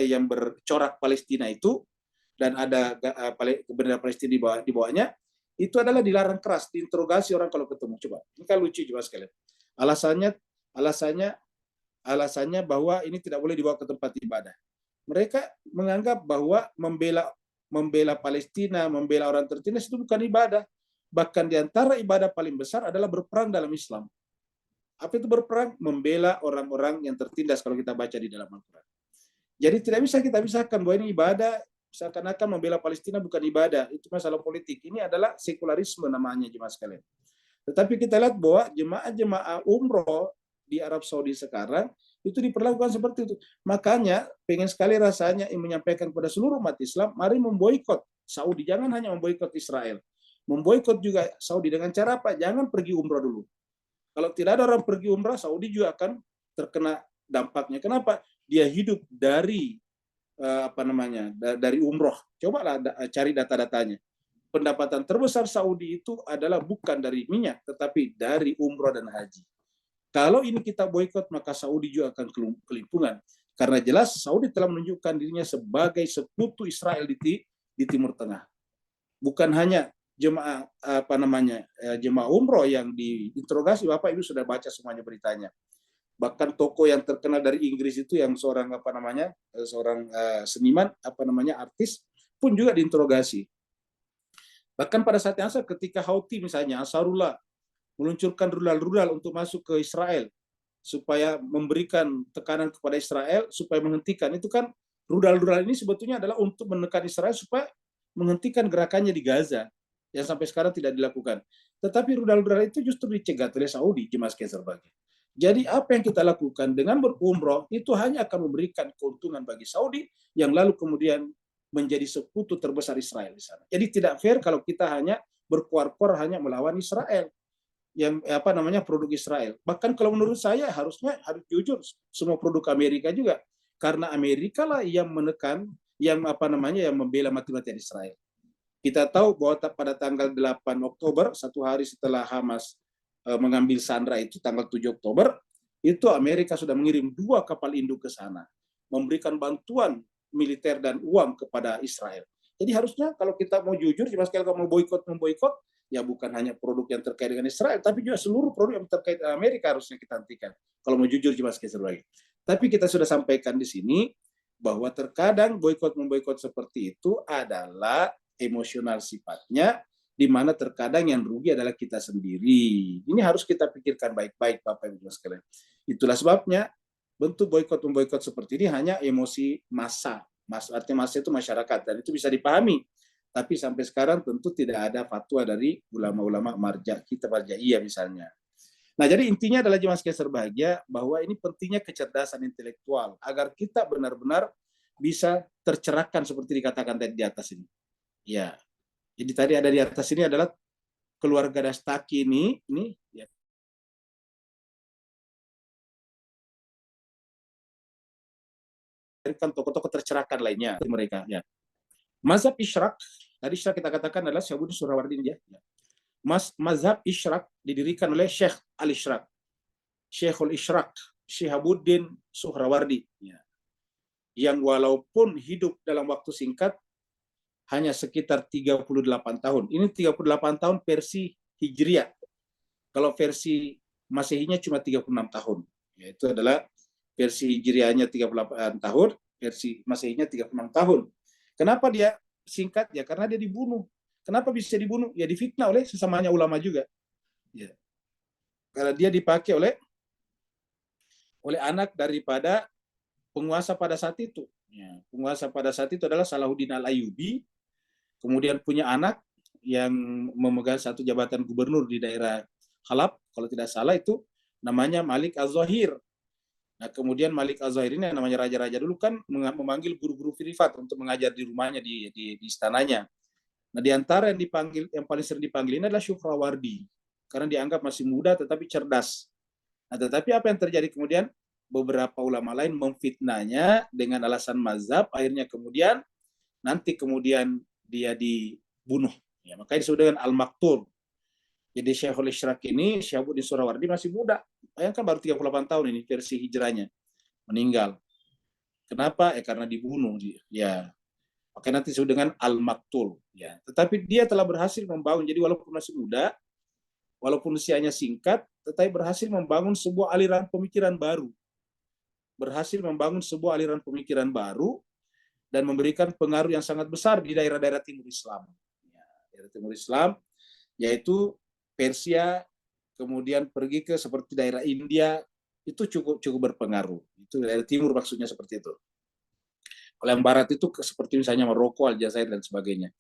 yang bercorak Palestina itu, dan ada bendera Palestina di bawahnya, itu adalah dilarang keras, diinterogasi orang kalau ketemu. Coba, ini kan lucu juga sekalian. Alasannya bahwa ini tidak boleh dibawa ke tempat ibadah. Mereka menganggap bahwa membela Palestina, membela orang tertindas itu bukan ibadah. Bahkan di antara ibadah paling besar adalah berperang dalam Islam. Apa itu berperang? Membela orang-orang yang tertindas kalau kita baca di dalam Al-Quran. Jadi tidak bisa kita pisahkan bahwa ini ibadah, seakan-akan membela Palestina bukan ibadah, itu masalah politik. Ini adalah sekularisme namanya jemaah sekalian. Tetapi kita lihat bahwa jemaah-jemaah umroh di Arab Saudi sekarang itu diperlakukan seperti itu. Makanya pengen sekali rasanya menyampaikan kepada seluruh umat Islam, mari memboikot Saudi. Jangan hanya memboikot Israel. Memboikot juga Saudi dengan cara apa? Jangan pergi umroh dulu. Kalau tidak ada orang pergi umrah, Saudi juga akan terkena dampaknya. Kenapa? Dia hidup dari dari umroh. Cobalah cari data-datanya. Pendapatan terbesar Saudi itu adalah bukan dari minyak, tetapi dari umroh dan haji. Kalau ini kita boikot, maka Saudi juga akan kelimpungan. Karena jelas Saudi telah menunjukkan dirinya sebagai sekutu Israel di Timur Tengah. Bukan hanya jemaah jemaah umroh yang diinterogasi, Bapak Ibu sudah baca semuanya beritanya. Bahkan tokoh yang terkenal dari Inggris itu yang seorang seorang seniman artis pun juga diinterogasi. Bahkan pada saat yang sama ketika Houthi misalnya Ansarullah meluncurkan rudal-rudal untuk masuk ke Israel supaya memberikan tekanan kepada Israel supaya menghentikan, itu kan rudal-rudal ini sebetulnya adalah untuk menekan Israel supaya menghentikan gerakannya di Gaza yang sampai sekarang tidak dilakukan. Tetapi rudal-rudal itu justru dicegat oleh Saudi, jemaah sekalian berbagai. Jadi apa yang kita lakukan dengan berumroh itu hanya akan memberikan keuntungan bagi Saudi yang lalu kemudian menjadi sekutu terbesar Israel di sana. Jadi tidak fair kalau kita hanya berkuar-kuar hanya melawan Israel yang produk Israel. Bahkan kalau menurut saya harus jujur semua produk Amerika juga, karena Amerika lah yang menekan yang membela mati-matian Israel. Kita tahu bahwa pada tanggal 8 Oktober, satu hari setelah Hamas mengambil Sandra itu tanggal 7 Oktober, itu Amerika sudah mengirim 2 kapal induk ke sana, memberikan bantuan militer dan uang kepada Israel. Jadi harusnya kalau kita mau jujur, kalau mau memboikot, ya bukan hanya produk yang terkait dengan Israel, tapi juga seluruh produk yang terkait dengan Amerika harusnya kita hentikan. Kalau mau jujur, tapi kita sudah sampaikan di sini bahwa terkadang memboikot seperti itu adalah emosional sifatnya, di mana terkadang yang rugi adalah kita sendiri. Ini harus kita pikirkan baik-baik, Bapak Ibu sekalian. Itulah sebabnya bentuk memboikot seperti ini hanya emosi massa. Artinya massa itu masyarakat, dan itu bisa dipahami. Tapi sampai sekarang tentu tidak ada fatwa dari ulama-ulama marja'iyah misalnya. Nah, jadi intinya adalah jemaah sekalian berbahagia bahwa ini pentingnya kecerdasan intelektual agar kita benar-benar bisa tercerahkan seperti dikatakan tadi di atas ini. Ya. Jadi tadi ada di atas ini adalah keluarga Dastaki ini ya. Tokoh-tokoh tercerahkan lainnya mereka ya. Mazhab Isyrak, tadi kita katakan adalah Syahabuddin Suhrawardi ya. Mazhab Isyrak didirikan oleh Syekh Al-Isyrak. Syekhul Isyrak, Syahabuddin Suhrawardi ya. Yang walaupun hidup dalam waktu singkat hanya sekitar 38 tahun. Ini 38 tahun versi Hijriah. Kalau versi Masehinya cuma 36 tahun. Yaitu adalah versi Hijriahnya 38 tahun, versi Masehinya 36 tahun. Kenapa dia singkat? Ya karena dia dibunuh. Kenapa bisa dibunuh? Ya difitnah oleh sesamanya ulama juga. Ya. Karena dia dipakai oleh anak daripada penguasa pada saat itu. Ya, penguasa pada saat itu adalah Salahuddin Al-Ayyubi, kemudian punya anak yang memegang satu jabatan gubernur di daerah Halab, kalau tidak salah itu namanya Malik Az-Zahir. Nah, kemudian Malik Az-Zahir ini yang namanya raja-raja dulu kan memanggil guru-guru privat untuk mengajar di rumahnya di istananya. Nah, di antara yang paling sering dipanggil ini adalah Syuhrawardi karena dianggap masih muda tetapi cerdas. Nah, tetapi apa yang terjadi kemudian? Beberapa ulama lain memfitnahnya dengan alasan mazhab, akhirnya kemudian dia dibunuh. Ya, makanya disebut dengan Al-Maktul. Jadi Syekhul Isyrak ini, Syahabuddin Suhrawardi masih muda. Bayangkan baru 38 tahun ini versi hijrahnya. Meninggal. Kenapa? Karena dibunuh. Ya. Makanya nanti disebut dengan Al-Maktul. Ya. Tetapi dia telah berhasil membangun. Jadi walaupun masih muda, walaupun usianya singkat, tetapi berhasil membangun sebuah aliran pemikiran baru. Berhasil membangun sebuah aliran pemikiran baru dan memberikan pengaruh yang sangat besar di daerah-daerah Timur Islam. Ya, daerah Timur Islam, yaitu Persia, kemudian pergi ke seperti daerah India, itu cukup berpengaruh. Itu daerah timur maksudnya seperti itu. Kalau yang barat itu seperti misalnya Maroko, Aljazair dan sebagainya.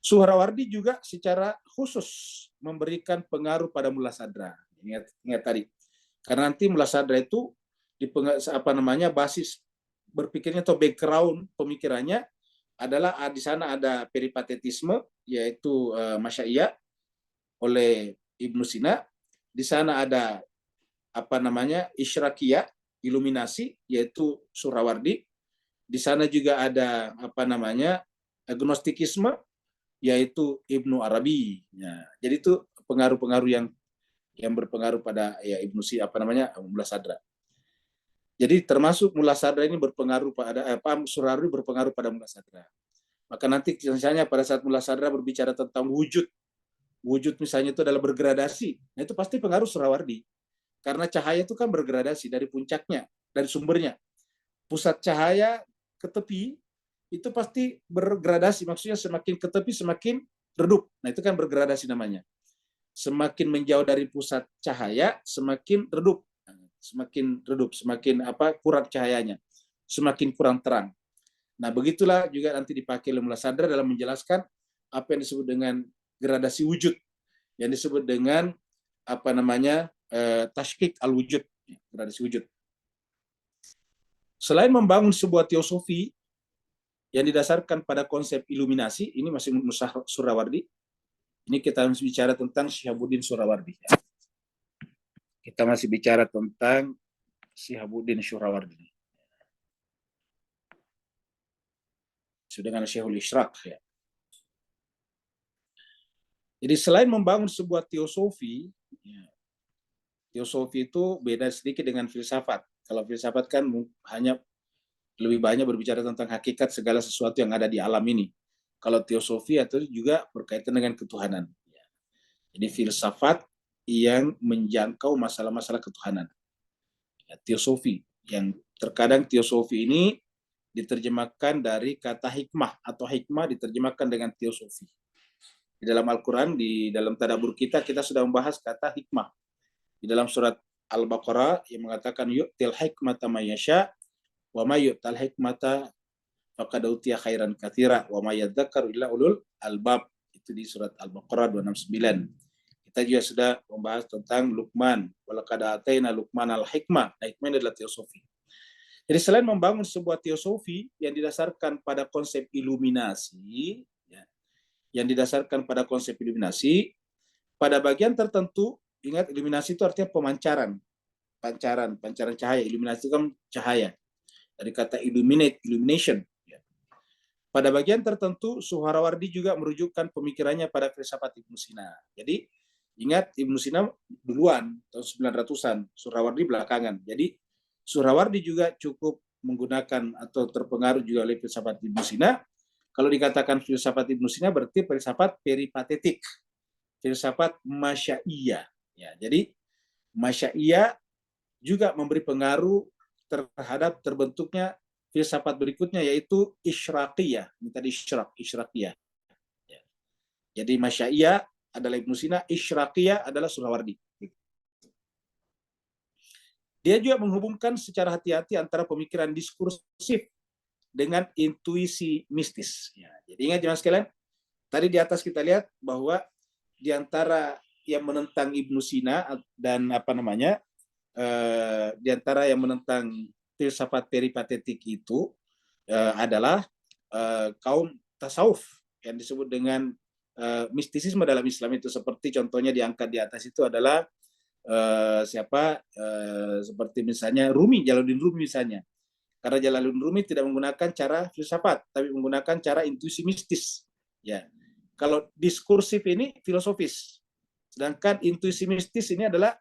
Suhrawardi juga secara khusus memberikan pengaruh pada Mullah Sadra. Ingat tadi. Karena nanti Mullah Sadra itu di basis berpikirnya atau background pemikirannya adalah di sana ada peripatetisme, yaitu Masyaiyah oleh Ibnu Sina. Di sana ada Isyraqiyah, iluminasi, yaitu Suhrawardi. Di sana juga ada agnostikisme, yaitu Ibnu Arabi. Ya, jadi itu pengaruh-pengaruh yang berpengaruh pada Ibnu Sina Mullah Sadra. Jadi termasuk Mullah Sadra ini berpengaruh pada Suhrawardi berpengaruh pada Mullah Sadra. Maka nanti misalnya pada saat Mullah Sadra berbicara tentang wujud misalnya itu adalah bergradasi, nah itu pasti pengaruh Suhrawardi. Karena cahaya itu kan bergradasi dari puncaknya, dari sumbernya. Pusat cahaya ke tepi itu pasti bergradasi, maksudnya semakin ke tepi semakin redup. Nah itu kan bergradasi namanya. Semakin menjauh dari pusat cahaya semakin redup, semakin kurang cahayanya, semakin kurang terang. Nah begitulah juga nanti dipakai oleh Mullah Sadra dalam menjelaskan apa yang disebut dengan gradasi wujud, yang disebut dengan tashkik al-wujud, gradasi wujud. Selain membangun sebuah teosofi yang didasarkan pada konsep iluminasi, ini masih Suhrawardi. Ini kita masih bicara tentang Syihabuddin Suhrawardi. Kita masih bicara tentang Syihabuddin Suhrawardi. Sudah dengan Syekhul Isyraq. Ya. Jadi selain membangun sebuah teosofi, teosofi itu beda sedikit dengan filsafat. Kalau filsafat kan hanya lebih banyak berbicara tentang hakikat segala sesuatu yang ada di alam ini. Kalau teosofi itu juga berkaitan dengan ketuhanan. Jadi filsafat yang menjangkau masalah-masalah ketuhanan. Teosofi, yang terkadang teosofi ini diterjemahkan dari kata hikmah, atau hikmah diterjemahkan dengan teosofi. Di dalam Al-Quran, di dalam tadabbur kita sudah membahas kata hikmah. Di dalam surat Al-Baqarah yang mengatakan yu'til hikmata may yasha wa may yu'tal hikmata faqad utiya khairan katsira wa may yadzakkaru illa ulul albab. Itu di surat Al-Baqarah 269. Kita juga sudah membahas tentang Luqman. Walaqad ataina Luqmanal hikmah. Nah, hikmah adalah teosofi. Jadi selain membangun sebuah teosofi yang didasarkan pada konsep iluminasi, pada bagian tertentu, ingat iluminasi itu artinya pemancaran, pancaran cahaya. Iluminasi itu kan cahaya. Dari kata illuminate, illumination. Pada bagian tertentu, Suhrawardi juga merujukkan pemikirannya pada filsafat Ibnu Sina. Jadi ingat Ibnu Sina duluan, tahun 900-an, Suhrawardi belakangan. Jadi Suhrawardi juga cukup menggunakan atau terpengaruh juga oleh filsafat Ibnu Sina. Kalau dikatakan filsafat Ibnu Sina berarti filsafat peripatetik, filsafat Masyaiyah. Ya, jadi Masyaiyah juga memberi pengaruh terhadap terbentuknya filsafat berikutnya, yaitu Isyraqiyah. Ini tadi Isyraqiyah. Ya. Jadi Masyaiyah adalah Ibnu Sina, Isyraqiyah adalah Suhrawardi. Dia juga menghubungkan secara hati-hati antara pemikiran diskursif dengan intuisi mistis. Ya, jadi ingat jemaah sekalian, tadi di atas kita lihat bahwa di antara yang menentang Ibnu Sina dan di antara yang menentang filsafat peripatetik itu adalah kaum tasawuf yang disebut dengan mistisisme dalam Islam itu. Seperti contohnya diangkat di atas itu adalah seperti misalnya Jalaluddin Rumi misalnya. Karena Jalaluddin Rumi tidak menggunakan cara filsafat, tapi menggunakan cara intuisi mistis. Ya, kalau diskursif ini filosofis, sedangkan intuisi mistis ini adalah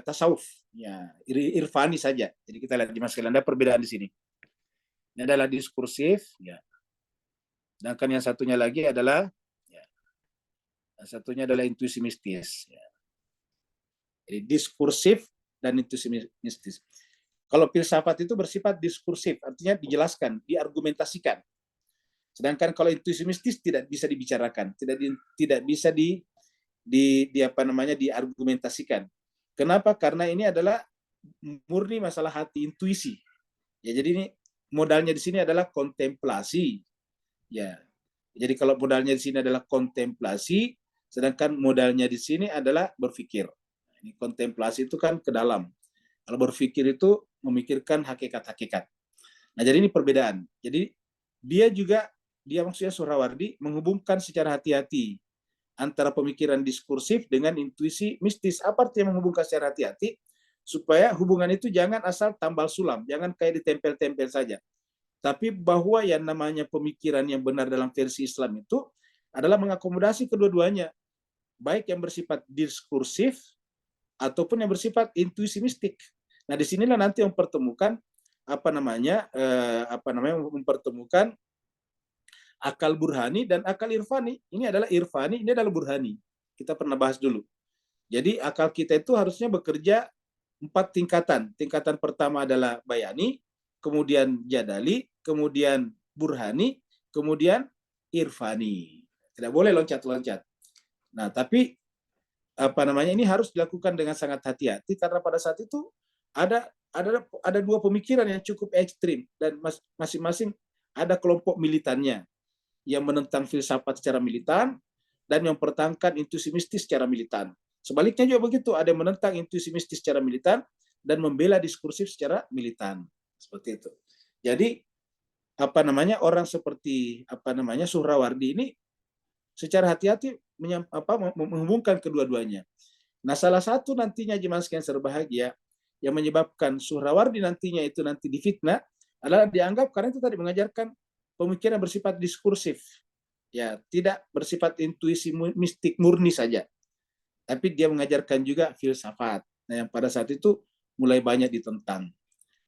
tasawuf, ya, irfani saja. Jadi kita lihat di mas sekalian, ada perbedaan di sini. Ini adalah diskursif, ya. Sedangkan yang satunya lagi adalah, ya, yang satunya adalah intuisi mistis. Ya. Jadi diskursif dan intuisi mistis. Kalau filsafat itu bersifat diskursif, artinya dijelaskan, diargumentasikan. Sedangkan kalau intuisi mistis tidak bisa dibicarakan, tidak bisa diargumentasikan. Kenapa? Karena ini adalah murni masalah hati, intuisi. Ya, jadi ini modalnya di sini adalah kontemplasi. Ya. Jadi kalau modalnya di sini adalah kontemplasi, sedangkan modalnya di sini adalah berpikir. Ini kontemplasi itu kan ke dalam. Kalau berpikir itu memikirkan hakikat-hakikat. Nah, jadi ini perbedaan. Jadi dia maksudnya Suhrawardi menghubungkan secara hati-hati antara pemikiran diskursif dengan intuisi mistis. Apa artinya menghubungkan secara hati-hati? Supaya hubungan itu jangan asal tambal sulam, jangan kayak ditempel-tempel saja. Tapi bahwa yang namanya pemikiran yang benar dalam versi Islam itu adalah mengakomodasi kedua-duanya, baik yang bersifat diskursif ataupun yang bersifat intuisi mistik. Nah, disinilah nanti mempertemukan mempertemukan akal burhani dan akal irfani. Ini adalah irfani, ini adalah burhani. Kita pernah bahas dulu. Jadi akal kita itu harusnya bekerja 4 tingkatan. Tingkatan pertama adalah bayani, kemudian jadali, kemudian burhani, kemudian irfani. Tidak boleh loncat-loncat. Nah, tapi ini harus dilakukan dengan sangat hati-hati karena pada saat itu ada dua pemikiran yang cukup ekstrim dan masing-masing ada kelompok militannya yang menentang filsafat secara militan dan yang mempertahankan intuisi mistis secara militan. Sebaliknya juga begitu, ada yang menentang intuisi mistis secara militan dan membela diskursif secara militan. Seperti itu. Jadi orang seperti Suhrawardi ini secara hati-hati menghubungkan kedua-duanya. Nah, salah satu nantinya jemaah sekalian berbahagia yang menyebabkan Suhrawardi nantinya itu nanti difitnah adalah dianggap karena itu tadi mengajarkan pemikiran bersifat diskursif, ya tidak bersifat intuisi mistik murni saja, tapi dia mengajarkan juga filsafat. Nah, yang pada saat itu mulai banyak ditentang.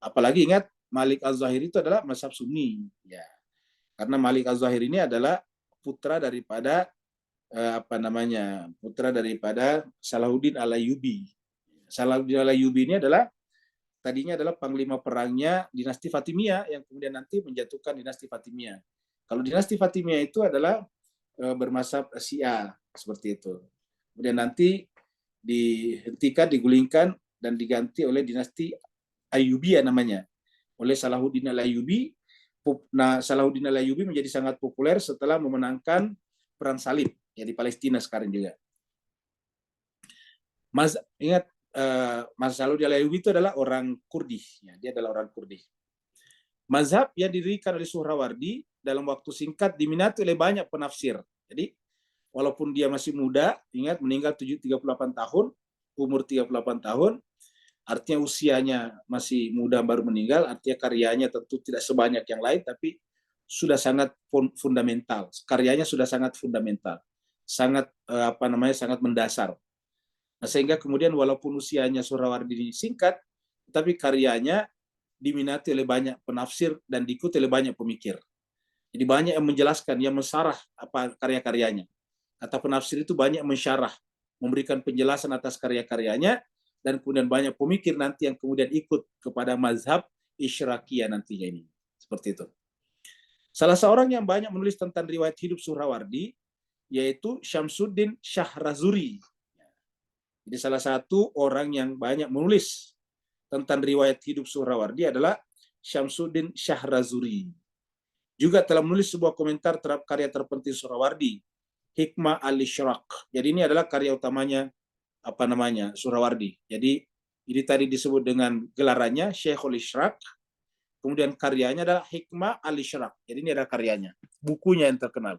Apalagi ingat Malik Az-Zahiri itu adalah mazhab Sunni, ya. Karena Malik Az-Zahiri ini adalah putra daripada putra daripada Salahuddin Al-Ayyubi. Salahuddin Al-Ayyubi ini tadinya adalah panglima perangnya dinasti Fatimiyah yang kemudian nanti menjatuhkan dinasti Fatimiyah. Kalau dinasti Fatimiyah itu adalah bermazhab Syiah seperti itu. Kemudian nanti dihentikan, digulingkan dan diganti oleh dinasti Ayyubiyah namanya, oleh Salahuddin Al-Ayyubi. Nah, Salahuddin Al-Ayyubi menjadi sangat populer setelah memenangkan perang salib ya di Palestina sekarang juga. Ingat Mas Salahuddin Al-Ayyubi itu adalah orang Kurdi, ya, dia adalah orang Kurdi. Mazhab yang didirikan oleh Suhrawardi dalam waktu singkat diminati oleh banyak penafsir. Jadi walaupun dia masih muda, ingat meninggal 38 tahun, umur 38 tahun, artinya usianya masih muda baru meninggal, artinya karyanya tentu tidak sebanyak yang lain, tapi sudah sangat fundamental. Karyanya sudah sangat fundamental, sangat sangat mendasar. Nah, sehingga kemudian walaupun usianya Suhrawardi singkat, tapi karyanya diminati oleh banyak penafsir dan diikuti oleh banyak pemikir. Jadi banyak yang menjelaskan, yang mensyarah karya-karyanya. Kata penafsir itu banyak mensyarah, memberikan penjelasan atas karya-karyanya, dan kemudian banyak pemikir nanti yang kemudian ikut kepada mazhab Isyrakiyah nantinya ini. Seperti itu. Salah seorang yang banyak menulis tentang riwayat hidup Suhrawardi yaitu Syamsuddin Syahrazuri. Jadi salah satu orang yang banyak menulis tentang riwayat hidup Suhrawardi adalah Syamsuddin Syahrazuri. Juga telah menulis sebuah komentar terhadap karya terpenting Suhrawardi, Hikmah al-Ishraq. Jadi ini adalah karya utamanya Suhrawardi. Jadi ini tadi disebut dengan gelarannya Syekhul Ishraq. Kemudian karyanya adalah Hikmah al-Ishraq. Jadi ini adalah karyanya, bukunya yang terkenal.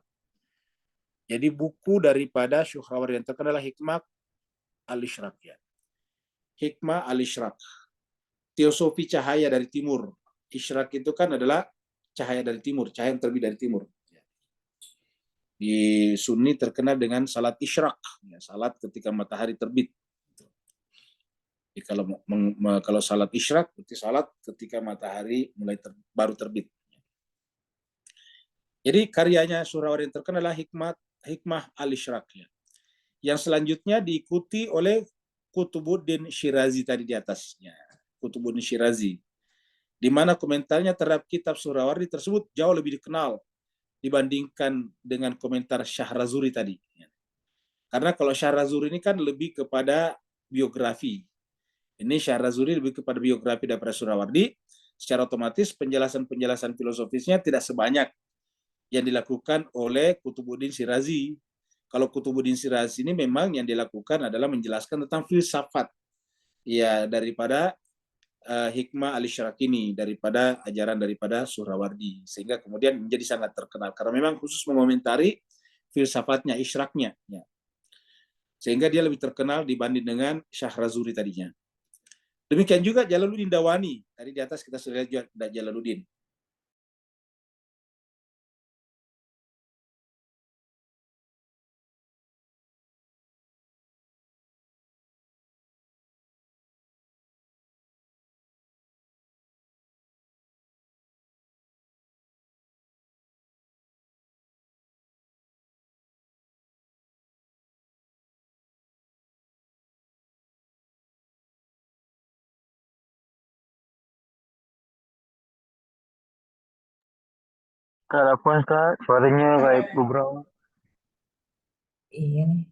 Jadi buku daripada Suhrawardi yang terkenal adalah Hikmah al-Ishraq. Ya. Hikmah al-Ishraq. Teosofi cahaya dari timur. Ishraq itu kan adalah cahaya dari timur, cahaya yang terbit dari timur. Di Sunni terkenal dengan salat Ishraq, ya, salat ketika matahari terbit. Jadi kalau salat Ishraq berarti salat ketika matahari baru terbit. Jadi karyanya Suhrawardi yang terkenal adalah Hikmah al-Ishraq. Ya. Yang selanjutnya diikuti oleh Kutubuddin Syirazi tadi di atasnya. Kutubuddin Syirazi. Di mana komentarnya terhadap kitab Suhrawardi tersebut jauh lebih dikenal dibandingkan dengan komentar Syahrazuri tadi. Karena kalau Syahrazuri ini kan lebih kepada biografi. Ini Syahrazuri lebih kepada biografi daripada Suhrawardi. secara otomatis penjelasan-penjelasan filosofisnya tidak sebanyak yang dilakukan oleh Kutubuddin Syirazi. Kalau Kutubuddin Syirazi ini memang yang dilakukan adalah menjelaskan tentang filsafat ya daripada hikmah al-Isyraqini, daripada ajaran daripada Suhrawardi, sehingga kemudian menjadi sangat terkenal karena memang khusus mengomentari filsafatnya, isyraknya ya. Sehingga dia lebih terkenal dibanding dengan Syahrazuri tadinya. Demikian juga Jalaluddin Dawani. Tadi di atas kita sudah lihat Jalaluddin. Telepon Kak, suaranya kayak beberapa. Iya nih.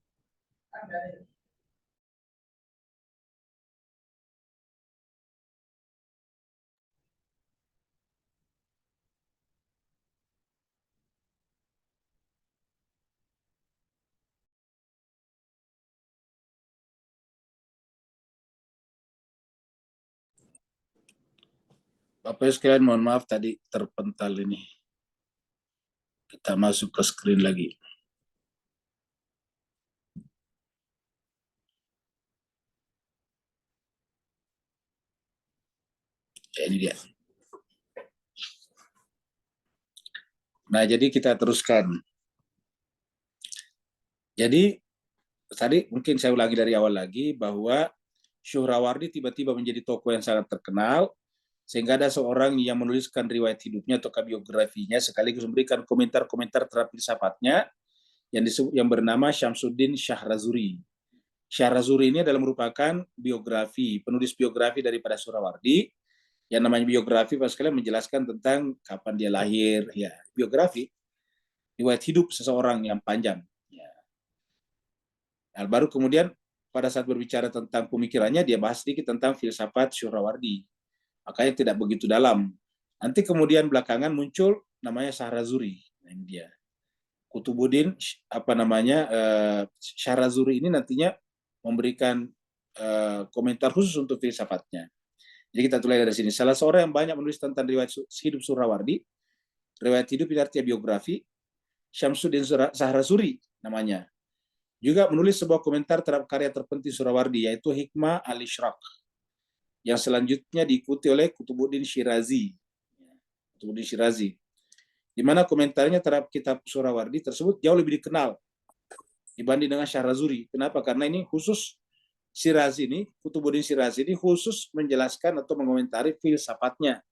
Bapak Ibu sekalian, mohon maaf tadi terpental ini. Kita masuk ke screen lagi. Ya, ini dia. Nah, jadi kita teruskan. Jadi tadi mungkin saya ulangi dari awal lagi bahwa Syuhrawardi tiba-tiba menjadi tokoh yang sangat terkenal sehingga ada seorang yang menuliskan riwayat hidupnya atau biografinya sekaligus memberikan komentar-komentar terhadap filsafatnya yang bernama Syamsuddin Syahrazuri. Syahrazuri ini adalah merupakan penulis biografi daripada Suhrawardi. Yang namanya biografi pas sekalian menjelaskan tentang kapan dia lahir, ya biografi, riwayat hidup seseorang yang panjang. Ya. Nah, baru kemudian pada saat berbicara tentang pemikirannya dia bahas sedikit tentang filsafat Suhrawardi. Makanya tidak begitu dalam. Nanti kemudian belakangan muncul namanya Syahrazuri. Nah, ini dia. Kutubuddin Syahrazuri ini nantinya memberikan komentar khusus untuk filsafatnya. Jadi kita mulai dari sini. Salah seorang yang banyak menulis tentang riwayat hidup Suhrawardi, riwayat hidup ini artinya biografi, Syamsuddin Syahrazuri namanya. Juga menulis sebuah komentar terhadap karya terpenting Suhrawardi, yaitu Hikmah al-Isyraq, yang selanjutnya diikuti oleh Kutubuddin Syirazi. Kutubuddin Syirazi. Di mana komentarnya terhadap kitab Suhrawardi tersebut jauh lebih dikenal dibanding dengan Syahrazuri. Kenapa? Karena ini khusus Syirazi ini, Kutubuddin Syirazi ini khusus menjelaskan atau mengomentari filsafatnya.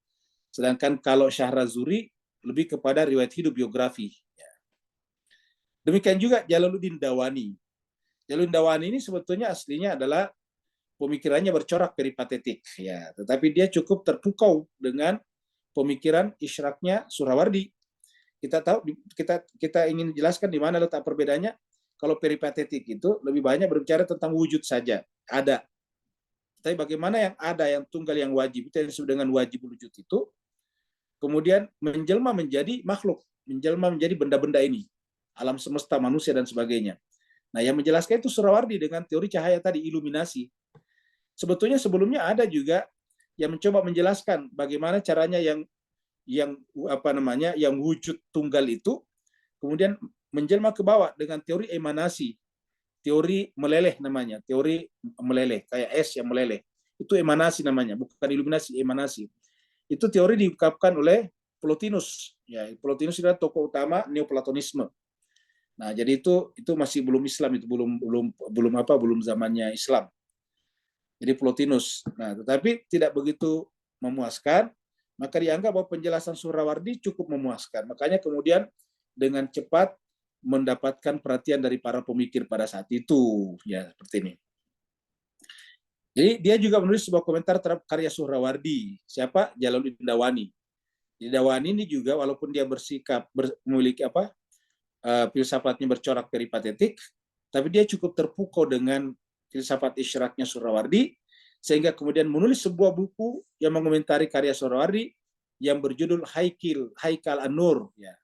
Sedangkan kalau Syahrazuri lebih kepada riwayat hidup biografi. Demikian juga Jalaluddin Dawani. Jalaluddin Dawani ini sebetulnya aslinya adalah pemikirannya bercorak peripatetik, ya, tetapi dia cukup terpukau dengan pemikiran isyraknya Suhrawardi. Kita tahu, kita ingin jelaskan di mana letak perbedaannya. Kalau peripatetik itu lebih banyak berbicara tentang wujud saja, ada. Tapi bagaimana yang ada, yang tunggal, yang wajib, itu yang disebut dengan wajib wujud itu, kemudian menjelma menjadi makhluk, menjelma menjadi benda-benda ini, alam semesta, manusia, dan sebagainya. Nah, yang menjelaskan itu Suhrawardi dengan teori cahaya tadi, iluminasi. Sebetulnya sebelumnya ada juga yang mencoba menjelaskan bagaimana caranya yang wujud tunggal itu kemudian menjelma ke bawah dengan teori emanasi, teori meleleh namanya, teori meleleh kayak es yang meleleh. Itu emanasi namanya, bukan iluminasi, emanasi. Itu teori diungkapkan oleh Plotinus. Ya, Plotinus adalah tokoh utama Neoplatonisme. Nah, jadi itu masih belum Islam, itu belum zamannya Islam. Jadi Plotinus. Nah, tetapi tidak begitu memuaskan, maka dianggap bahwa penjelasan Suhrawardi cukup memuaskan. Makanya kemudian dengan cepat mendapatkan perhatian dari para pemikir pada saat itu, ya seperti ini. Jadi dia juga menulis sebuah komentar terhadap karya Suhrawardi. Siapa? Jalaluddin Dawani. Jadi Dawani ini juga walaupun dia memiliki filsafatnya bercorak peripatetik, tapi dia cukup terpukau dengan filsafat isyraknya Suhrawardi, sehingga kemudian menulis sebuah buku yang mengomentari karya Suhrawardi yang berjudul Haikal An-Nur, ya.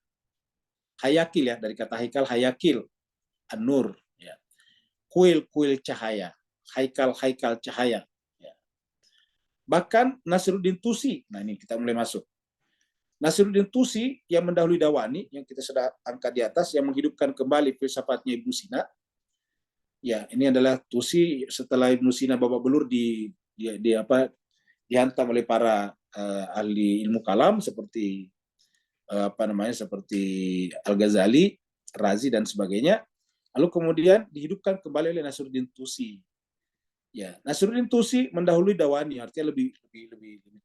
Hayakil, ya, dari kata haikal, hayakil, An-Nur, ya. Kuil-kuil cahaya, haikal cahaya, ya. Bahkan Nasiruddin Tusi, nah ini kita mulai masuk. Nasiruddin Tusi yang mendahului Dawani, yang kita sudah angkat di atas, yang menghidupkan kembali filsafatnya Ibnu Sina. Ya, ini adalah Tusi setelah Ibnu Sina babak belur dihantam oleh para ahli ilmu kalam seperti seperti Al-Ghazali, Razi dan sebagainya. Lalu kemudian dihidupkan kembali oleh Nasiruddin Tusi. Ya, Nasiruddin Tusi mendahului Dawani, artinya lebih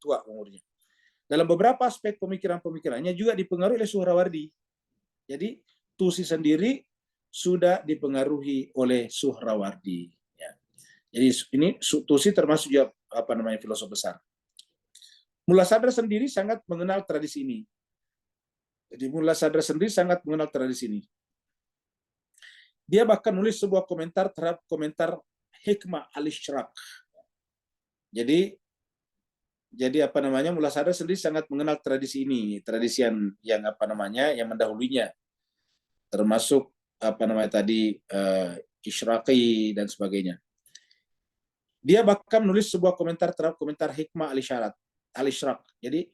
tua umurnya. Dalam beberapa aspek pemikiran-pemikirannya juga dipengaruhi oleh Suhrawardi. Jadi Tusi sendiri sudah dipengaruhi oleh Suhrawardi. Ya. Jadi ini Tusi termasuk juga filosof besar. Mullah Sadra sendiri sangat mengenal tradisi ini. Jadi Mullah Sadra sendiri sangat mengenal tradisi ini. Dia bahkan nulis sebuah komentar terhadap komentar Hikmah al-Ishraq. Jadi Mullah Sadra sendiri sangat mengenal tradisi ini, tradisi yang yang mendahulunya, termasuk Isyraqi dan sebagainya. Dia bahkan menulis sebuah komentar terhadap komentar Hikmah al-Ishraq. Jadi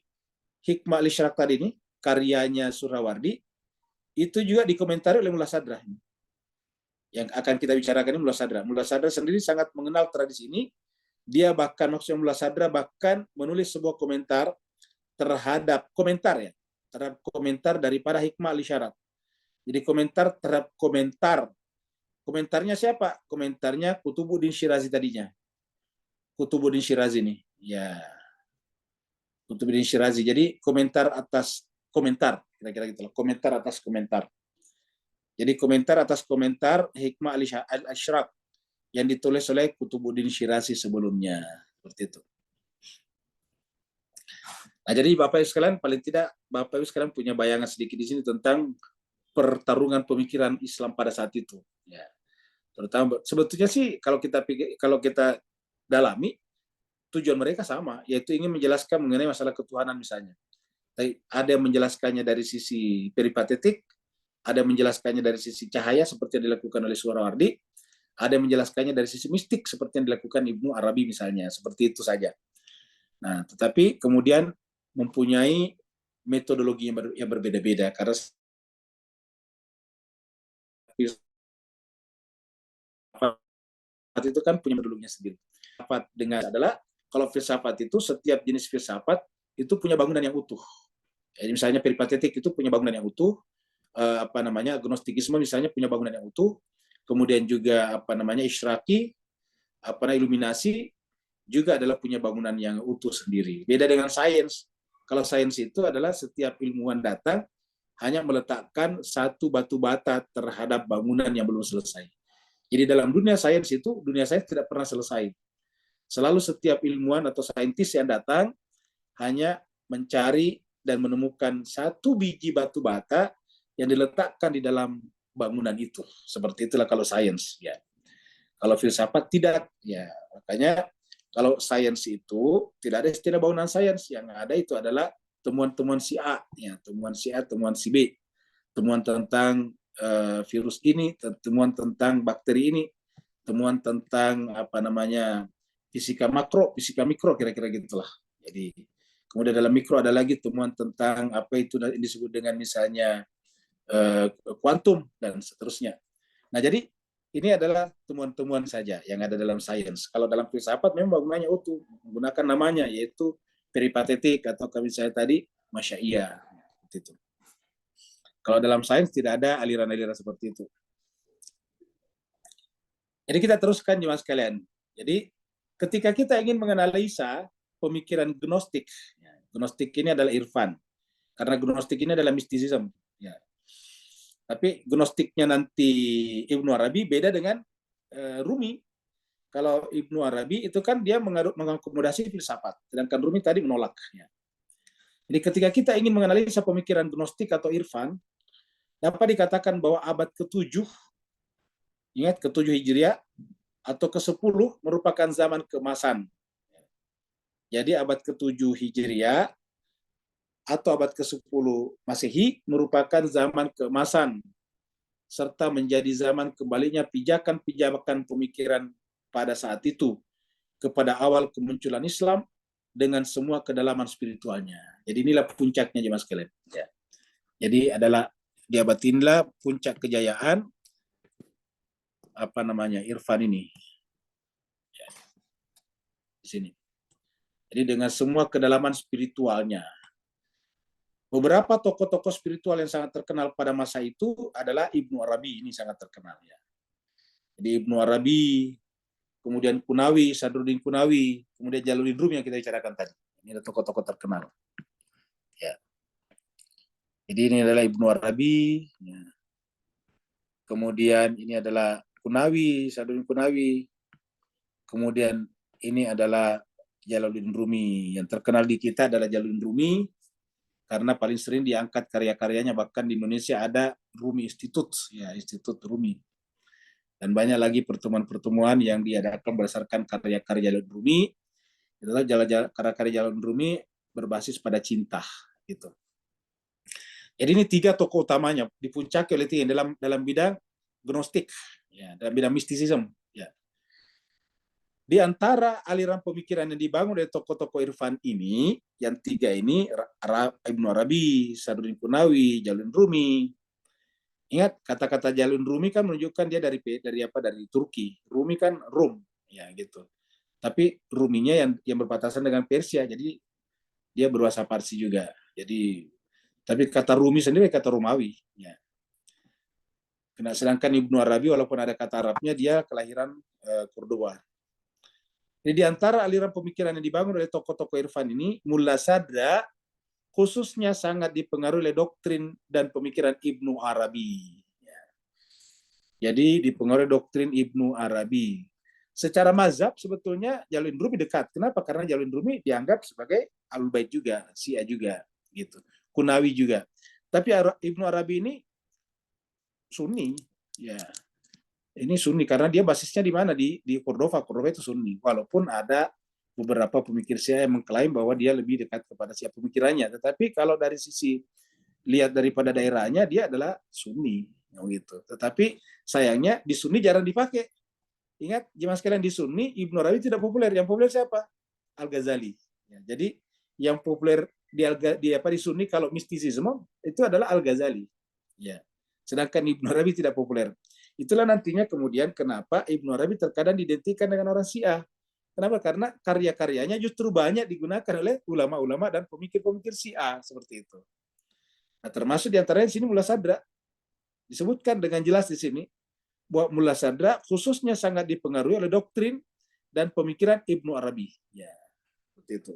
Hikmah al-Ishraq tadi ini karyanya Suhrawardi itu juga dikomentari oleh Mullah Sadra. Yang akan kita bicarakan ini Mullah Sadra. Mullah Sadra sendiri sangat mengenal tradisi ini. Dia bahkan Mullah Sadra bahkan menulis sebuah komentar terhadap komentar daripada Hikmah al-Ishraq. Jadi komentar terhadap komentarnya siapa? Komentarnya Kutubuddin Syirazi tadinya. Kutubuddin Syirazi nih. Ya. Kutubuddin Syirazi. Jadi komentar atas komentar, kira-kira gitu. Komentar atas komentar. Jadi komentar atas komentar Hikmah al-Ishraq yang ditulis oleh Kutubuddin Syirazi sebelumnya. Seperti itu. Nah, jadi Bapak Ibu sekalian, paling tidak Bapak Ibu sekalian punya bayangan sedikit di sini tentang pertarungan pemikiran Islam pada saat itu. Ya. Terutama sebetulnya sih kalau kita dalami, tujuan mereka sama, yaitu ingin menjelaskan mengenai masalah ketuhanan misalnya. Ada yang menjelaskannya dari sisi peripatetik, ada yang menjelaskannya dari sisi cahaya seperti yang dilakukan oleh Suhrawardi, ada yang menjelaskannya dari sisi mistik seperti yang dilakukan Ibnu Arabi misalnya, seperti itu saja. Nah, tetapi kemudian mempunyai metodologi yang berbeda-beda karena filsafat itu kan punya metodologinya sendiri. Filsafat adalah kalau filsafat itu setiap jenis filsafat itu punya bangunan yang utuh. Jadi misalnya peripatetik itu punya bangunan yang utuh, agnostikisme misalnya punya bangunan yang utuh, kemudian juga Isyraqi, iluminasi juga adalah punya bangunan yang utuh sendiri. Beda dengan sains. Kalau sains itu adalah setiap ilmuwan datang hanya meletakkan satu batu bata terhadap bangunan yang belum selesai. Jadi dalam dunia sains tidak pernah selesai. Selalu setiap ilmuwan atau saintis yang datang hanya mencari dan menemukan satu biji batu bata yang diletakkan di dalam bangunan itu. Seperti itulah kalau sains. Ya. Kalau filsafat tidak. Ya. Makanya kalau sains itu tidak ada istilah bangunan sains. Yang ada itu adalah temuan-temuan si A, ya, temuan si A, temuan si B, temuan tentang virus ini, temuan tentang bakteri ini, temuan tentang fisika makro, fisika mikro, kira-kira gitulah. Jadi kemudian dalam mikro ada lagi temuan tentang apa itu disebut dengan misalnya kuantum dan seterusnya. Nah, jadi ini adalah temuan-temuan saja yang ada dalam sains. Kalau dalam filsafat memang bangunannya utuh, menggunakan namanya yaitu peripatetik atau misalnya tadi masyaiyah. Itu. Kalau dalam sains tidak ada aliran-aliran seperti itu. Jadi kita teruskan jemaah sekalian. Jadi ketika kita ingin menganalisa pemikiran gnostik, gnostik ini adalah irfan. Karena gnostik ini adalah mistisisme. Ya. Tapi gnostiknya nanti Ibnu Arabi beda dengan Rumi. Kalau Ibnu Arabi itu kan dia mengakomodasi filsafat, sedangkan Rumi tadi menolaknya. Jadi ketika kita ingin menganalisa pemikiran gnostik atau irfan, dapat dikatakan bahwa abad ke-7, ingat ke-7 Hijriah, atau ke-10 merupakan zaman keemasan Jadi abad ke-7 Hijriah atau abad ke-10 Masehi merupakan zaman keemasan serta menjadi zaman kembalinya pijakan-pijakan pemikiran pada saat itu kepada awal kemunculan Islam dengan semua kedalaman spiritualnya. Jadi inilah puncaknya jemaah sekalian. Ya. Jadi adalah di abad inilah puncak kejayaan Irfan ini. Ya, di sini. Jadi dengan semua kedalaman spiritualnya. Beberapa tokoh-tokoh spiritual yang sangat terkenal pada masa itu adalah Ibnu Arabi, ini sangat terkenal ya. Jadi Ibnu Arabi, kemudian Kunawi, Sadruddin Kunawi, kemudian Jalaluddin Rumi yang kita bicarakan tadi. Ini adalah tokoh-tokoh terkenal. Ya. Jadi ini adalah Ibnu Arabi, ya. Kemudian ini adalah Kunawi, Sadruddin Kunawi, kemudian ini adalah Jalaluddin Rumi. Yang terkenal di kita adalah Jalaluddin Rumi, karena paling sering diangkat karya-karyanya, bahkan di Indonesia ada Rumi Institute, ya Institut Rumi. Dan banyak lagi pertemuan-pertemuan yang diadakan berdasarkan karya-karya Jalaluddin Rumi. Itulah karya-karya Jalaluddin Rumi berbasis pada cinta, gitu. Jadi ini 3 tokoh utamanya dipuncaki oleh tiga dalam bidang gnostik, ya, dalam bidang mistisisme. Ya. Di antara aliran pemikiran yang dibangun oleh tokoh-tokoh Irfan ini, yang 3 ini, Ibnu Arabi, Sadruddin Kunawi, Jalaluddin Rumi. Ingat kata-kata Jalaluddin Rumi kan menunjukkan dia dari Turki. Rumi kan Rum, ya gitu. Tapi Ruminya yang berbatasan dengan Persia, jadi dia berbahasa Parsi juga. Jadi tapi kata Rumi sendiri kata Romawi, ya. Sedangkan Ibnu Arabi walaupun ada kata Arabnya, dia kelahiran Cordoba. Jadi di antara aliran pemikiran yang dibangun oleh tokoh-tokoh Irfan ini, Mulla Sadra khususnya sangat dipengaruhi oleh doktrin dan pemikiran Ibnu Arabi. Jadi dipengaruhi doktrin Ibnu Arabi. Secara mazhab sebetulnya Jalaluddin Rumi dekat. Kenapa? Karena Jalaluddin Rumi dianggap sebagai Ahlul Bait juga, Syiah juga, gitu. Kunawi juga. Tapi Ibnu Arabi ini Sunni, ya. Ini Sunni karena dia basisnya di mana, di Cordova. Cordova itu Sunni. Walaupun ada beberapa pemikir Syiah yang mengklaim bahwa dia lebih dekat kepada Syiah pemikirannya. Tetapi kalau dari sisi lihat daripada daerahnya, dia adalah Sunni, gitu. Tetapi sayangnya di Sunni jarang dipakai. Ingat, jemaah sekalian, di Sunni Ibnu Arabi tidak populer. Yang populer siapa? Al-Ghazali. Ya, jadi yang populer di Sunni kalau mistisisme itu adalah Al-Ghazali. Ya. Sedangkan Ibnu Arabi tidak populer. Itulah nantinya kemudian kenapa Ibnu Arabi terkadang diidentikan dengan orang Syiah. Kenapa? Karena karya-karyanya justru banyak digunakan oleh ulama-ulama dan pemikir-pemikir Syiah seperti itu. Nah, termasuk diantaranya di sini Mulla Sadra. Disebutkan dengan jelas di sini bahwa Mulla Sadra khususnya sangat dipengaruhi oleh doktrin dan pemikiran Ibnu Arabi. Ya, seperti itu.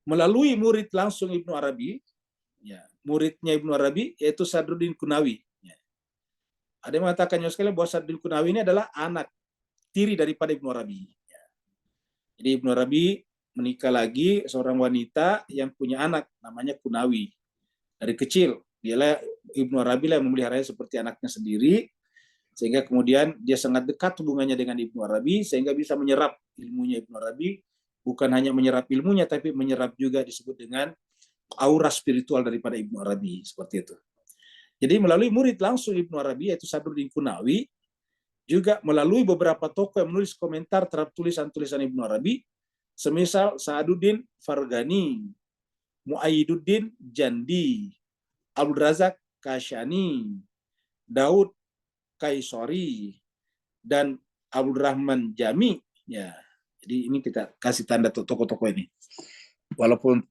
Melalui murid langsung Ibnu Arabi, ya, muridnya Ibnu Arabi yaitu Sadruddin Kunawi. Ya. Ada yang mengatakan sekali bahwa Sadruddin Kunawi ini adalah anak tiri daripada Ibnu Arabi. Ya. Jadi Ibnu Arabi menikah lagi seorang wanita yang punya anak namanya Kunawi. Dari kecil dialah Ibnu Arabi yang memeliharanya seperti anaknya sendiri, sehingga kemudian dia sangat dekat hubungannya dengan Ibnu Arabi sehingga bisa menyerap ilmunya Ibnu Arabi. Bukan hanya menyerap ilmunya, tapi menyerap juga disebut dengan aura spiritual daripada Ibnu Arabi, seperti itu. Jadi melalui murid langsung Ibnu Arabi yaitu Sadruddin Kunawi, juga melalui beberapa tokoh yang menulis komentar terhadap tulisan-tulisan Ibnu Arabi, semisal Sa'aduddin Farghani, Mu'ayyiduddin Jandi, Abdul Razak Kashani, Daud Kaisori, dan Abdul Rahman Jami. Ya, jadi ini kita kasih tanda tokoh-tokoh ini. Walaupun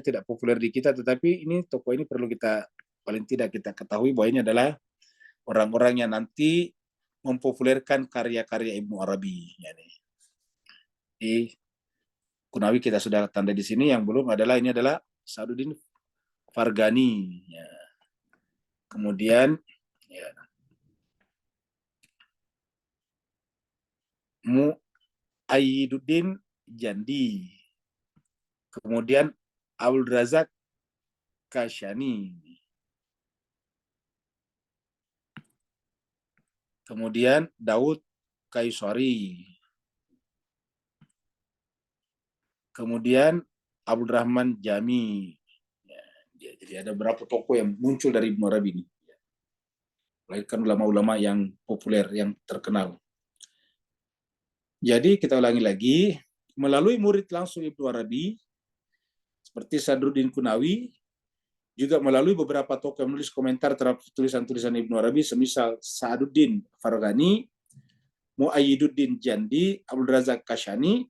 tidak populer di kita, tetapi ini tokoh ini perlu kita paling tidak kita ketahui bahwa ini adalah orang-orang yang nanti mempopulerkan karya-karya Ibnu Arabi. Ya, di Kunawi kita sudah tanda di sini, yang belum adalah ini adalah Sa'aduddin Farghani. Ya. Kemudian ya, Mu'ayyiduddin Jandi. Kemudian Abdul Razak Kashani. Kemudian Daud Kaisari. kemudian Abdul Rahman Jami. Jadi ada beberapa tokoh yang muncul dari Ibnu Arabi ini. Melahirkan ulama-ulama yang populer, yang terkenal. Jadi kita ulangi lagi, melalui murid langsung Ibnu Arabi, seperti Sadruddin Kunawi, juga melalui beberapa tokoh yang menulis komentar terhadap tulisan-tulisan Ibnu Arabi, semisal Sa'aduddin Farghani, Mu'ayyiduddin Jandi, Abdul Razak Kashani,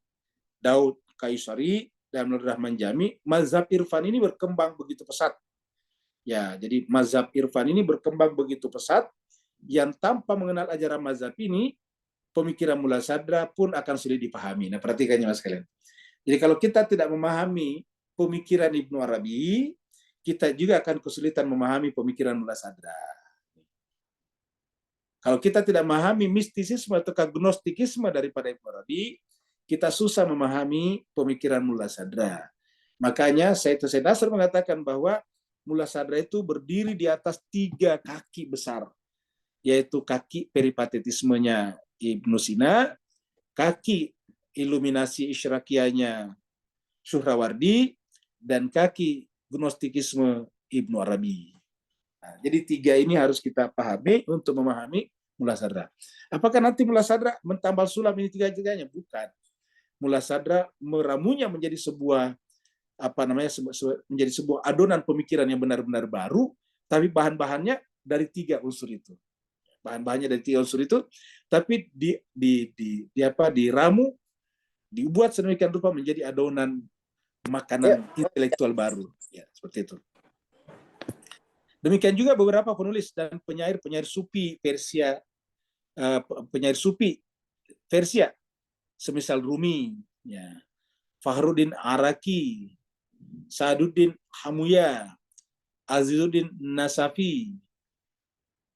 Daud Kaisari, dan Abdul Rahman Jami. Mazhab Irfan ini berkembang begitu pesat. Ya, jadi mazhab Irfan ini berkembang begitu pesat, yang tanpa mengenal ajaran mazhab ini, pemikiran Mullah Sadra pun akan sulit dipahami. Nah, perhatikannya Mas kalian. Jadi kalau kita tidak memahami pemikiran Ibnu Arabi, kita juga akan kesulitan memahami pemikiran Mullah Sadra. Kalau kita tidak memahami mistisisme atau gnostikisme daripada Ibnu Arabi, kita susah memahami pemikiran Mullah Sadra. Makanya Said Hussein Nasr mengatakan bahwa Mullah Sadra itu berdiri di atas 3 kaki besar, yaitu kaki peripatetismenya Ibnu Sina, kaki iluminasi Isyraqiyahnya Suhrawardi, dan kaki gnostikisme Ibnu Arabi. Nah, jadi 3 ini harus kita pahami untuk memahami Mullah Sadra. Apakah nanti Mullah Sadra mentambal sulam ini 3-tiganya? Bukan. Mullah Sadra meramunya menjadi sebuah menjadi sebuah adonan pemikiran yang benar-benar baru, tapi bahan-bahannya dari 3 unsur itu. Bahan-bahannya dari 3 unsur itu, tapi diramu, dibuat sedemikian rupa menjadi adonan makanan intelektual baru. Ya, seperti itu. Demikian juga beberapa penulis dan penyair sufi Persia, semisal Rumi, ya, Fakhruddin Araki, Sa'aduddin Hamuya, Azizuddin Nasafi,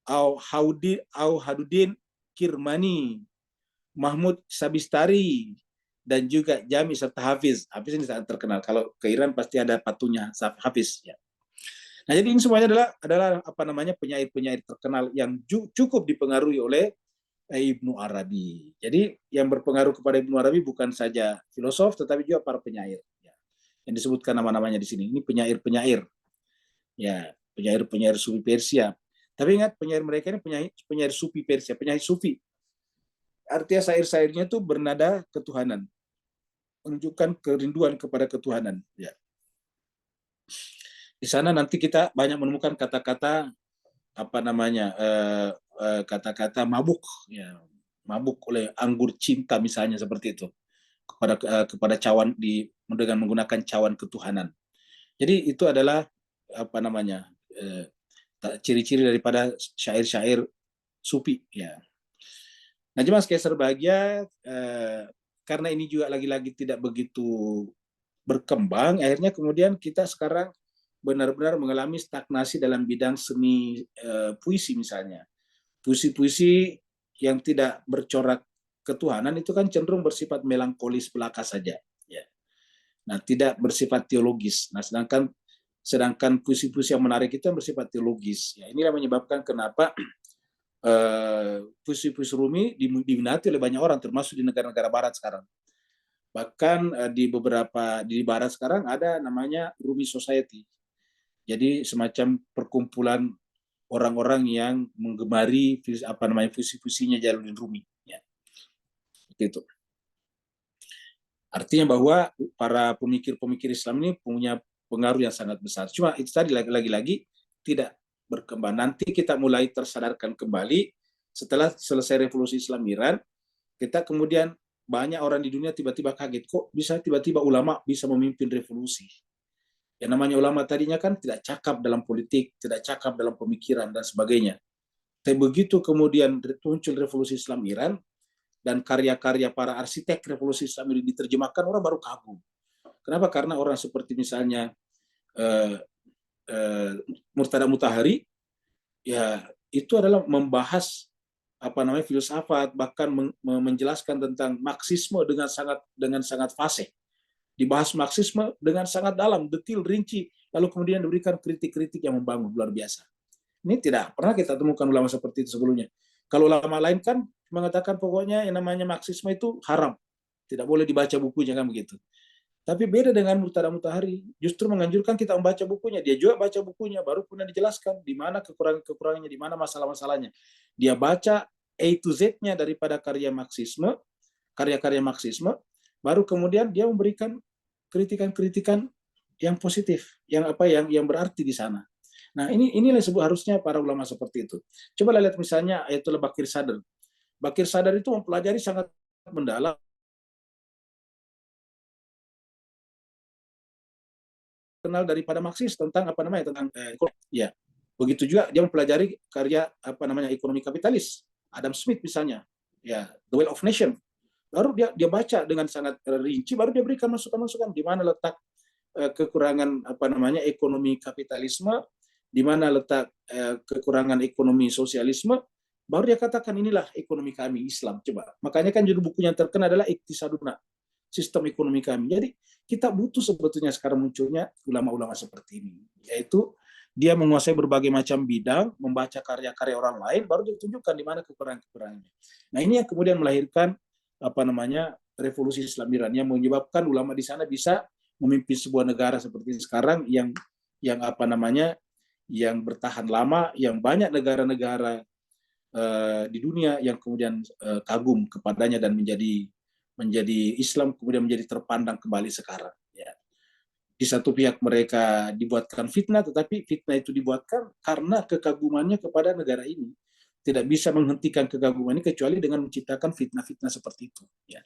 Haduddin Kirmani, Mahmud Sabistari, dan juga Jami serta Hafiz. Hafiz ini sangat terkenal. Kalau ke Iran pasti ada patungnya Hafiz. Ya. Nah, jadi ini semuanya adalah penyair-penyair terkenal yang cukup dipengaruhi oleh Ibnu Arabi. Jadi yang berpengaruh kepada Ibnu Arabi bukan saja filosof, tetapi juga para penyair. Ya. Yang disebutkan nama-namanya di sini. Ini penyair-penyair. Ya, penyair sufi Persia. Tapi ingat, penyair mereka ini penyair sufi Persia, penyair sufi. Artinya syair-syairnya itu bernada ketuhanan, menunjukkan kerinduan kepada ketuhanan. Ya. Di sana nanti kita banyak menemukan kata-kata kata-kata mabuk, ya, mabuk oleh anggur cinta misalnya, seperti itu, kepada cawan dengan menggunakan cawan ketuhanan. Jadi itu adalah ciri-ciri daripada syair-syair sufi. Ya. Nah, jemaah sekalian berbahagia, karena ini juga lagi-lagi tidak begitu berkembang, akhirnya kemudian kita sekarang benar-benar mengalami stagnasi dalam bidang seni puisi misalnya. Puisi-puisi yang tidak bercorak ketuhanan itu kan cenderung bersifat melankolis belaka saja. Ya. Nah, tidak bersifat teologis. Nah, sedangkan puisi-puisi yang menarik itu yang bersifat teologis. Ya, inilah menyebabkan kenapa puisi-puisi Rumi diminati oleh banyak orang, termasuk di negara-negara Barat sekarang. Bahkan di Barat sekarang ada namanya Rumi Society. Jadi semacam perkumpulan orang-orang yang menggemari puisi-puisinya Jalaluddin Rumi. Ya. Gitu. Artinya bahwa para pemikir-pemikir Islam ini punya pengaruh yang sangat besar. Cuma itu tadi lagi-lagi tidak berkembang. Nanti kita mulai tersadarkan kembali setelah selesai revolusi Islam Iran, kita kemudian banyak orang di dunia tiba-tiba kaget, kok bisa tiba-tiba ulama bisa memimpin revolusi. Yang namanya ulama tadinya kan tidak cakap dalam politik, tidak cakap dalam pemikiran dan sebagainya. Tapi begitu kemudian muncul revolusi Islam Iran dan karya-karya para arsitek revolusi Islam ini diterjemahkan, orang baru kagum. Kenapa? Karena orang seperti misalnya Murtada Mutahari, ya itu adalah membahas filsafat, bahkan menjelaskan tentang Marxisme dengan sangat fasih. Dibahas Marxisme dengan sangat dalam, detil, rinci, lalu kemudian diberikan kritik-kritik yang membangun, luar biasa. Ini tidak pernah kita temukan ulama seperti itu sebelumnya. Kalau ulama lain kan mengatakan pokoknya yang namanya Marxisme itu haram, tidak boleh dibaca bukunya, kan begitu. Tapi beda dengan Murtada Mutahari, justru menganjurkan kita membaca bukunya. Dia juga baca bukunya, baru kemudian dijelaskan di mana kekurangan-kekurangannya, di mana masalah-masalahnya. Dia baca A to Z-nya daripada karya-karya Marxisme, baru kemudian dia memberikan kritikan-kritikan yang positif, yang berarti di sana. Nah, inilah sebut harusnya para ulama seperti itu. Coba lihat misalnya Ayatullah Bakir Sadr. Bakir Sadr itu mempelajari sangat mendalam kenal daripada Marxis tentang tentang ya. Begitu juga dia mempelajari karya ekonomi kapitalis Adam Smith misalnya, ya, The Wealth of Nation. Baru dia baca dengan sangat rinci, baru dia berikan masukan-masukan di mana letak kekurangan ekonomi kapitalisme, di mana letak kekurangan ekonomi sosialisme, baru dia katakan inilah ekonomi kami Islam. Coba. Makanya kan judul buku yang terkenal adalah Iktisaduna, sistem ekonomi kami. Jadi kita butuh sebetulnya sekarang munculnya ulama-ulama seperti ini, yaitu dia menguasai berbagai macam bidang, membaca karya-karya orang lain, baru ditunjukkan di mana kekurangan-kekurangannya. Nah, ini yang kemudian melahirkan revolusi Islam Iran yang menyebabkan ulama di sana bisa memimpin sebuah negara seperti sekarang yang yang bertahan lama, yang banyak negara-negara di dunia yang kemudian kagum kepadanya dan menjadi Islam kemudian menjadi terpandang kembali sekarang. Ya. Di satu pihak mereka dibuatkan fitnah, tetapi fitnah itu dibuatkan karena kekagumannya kepada negara ini. Tidak bisa menghentikan kekaguman ini kecuali dengan menciptakan fitnah-fitnah seperti itu. Ya.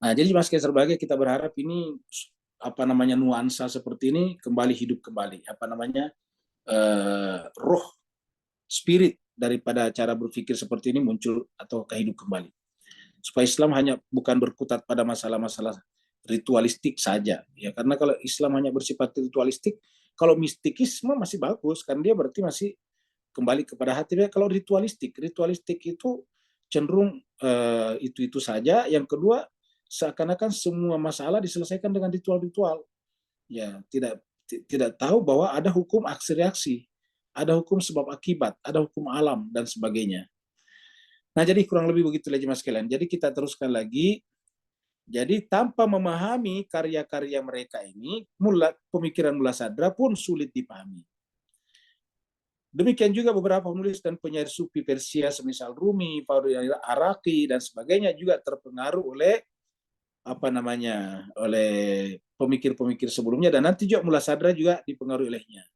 Nah, jadi Mas Kaiser Bahagia kita berharap ini nuansa seperti ini kembali hidup kembali. Roh, spirit daripada cara berpikir seperti ini muncul atau kehidup kembali. Supaya Islam hanya bukan berkutat pada masalah-masalah ritualistik saja, ya, karena kalau Islam hanya bersifat ritualistik, kalau mistikisme masih bagus, kan dia berarti masih kembali kepada hati. Kalau ritualistik itu cenderung itu saja. Yang kedua, seakan-akan semua masalah diselesaikan dengan ritual-ritual. Ya, tidak tahu bahwa ada hukum aksi reaksi, ada hukum sebab akibat, ada hukum alam dan sebagainya. Nah, jadi kurang lebih begitu aja Mas sekalian. Jadi kita teruskan lagi. Jadi tanpa memahami karya-karya mereka ini, pemikiran Mullah Sadra pun sulit dipahami. Demikian juga beberapa penulis dan penyair sufi Persia semisal Rumi, Farud Araki dan sebagainya juga terpengaruh oleh oleh pemikir-pemikir sebelumnya, dan nanti juga Mullah Sadra juga dipengaruhi olehnya.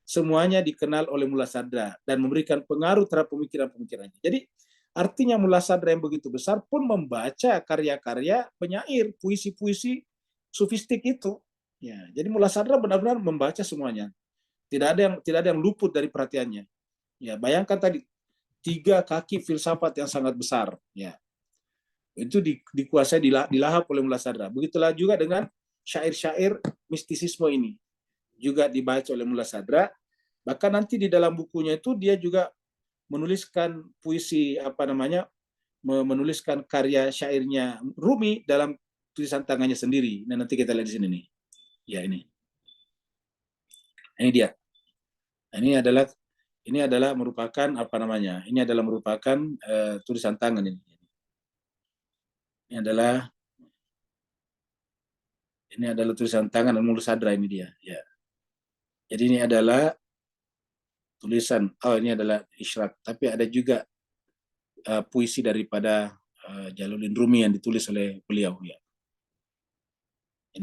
Semuanya dikenal oleh Mullah Sadra dan memberikan pengaruh terhadap pemikiran-pemikirannya. Jadi artinya Mullah Sadra yang begitu besar pun membaca karya-karya penyair, puisi-puisi sufistik itu. Ya, jadi Mullah Sadra benar-benar membaca semuanya. Tidak ada yang luput dari perhatiannya. Ya, bayangkan tadi 3 kaki filsafat yang sangat besar. Ya, itu dikuasai, dilahap oleh Mullah Sadra. Begitulah juga dengan syair-syair mistisisme ini juga dibaca oleh Mullah Sadra. Bahkan nanti di dalam bukunya itu dia juga menuliskan puisi menuliskan karya syairnya Rumi dalam tulisan tangannya sendiri. Nah, nanti kita lihat di sini nih. Ya, ini dia. Ini adalah merupakan Ini adalah merupakan tulisan tangan ini. Ini adalah tulisan tangan Mullah Sadra ini dia. Ya. Jadi ini adalah tulisan. Oh, ini adalah Isyraq. Tapi ada juga puisi daripada Jalaluddin Rumi yang ditulis oleh beliau. Ya.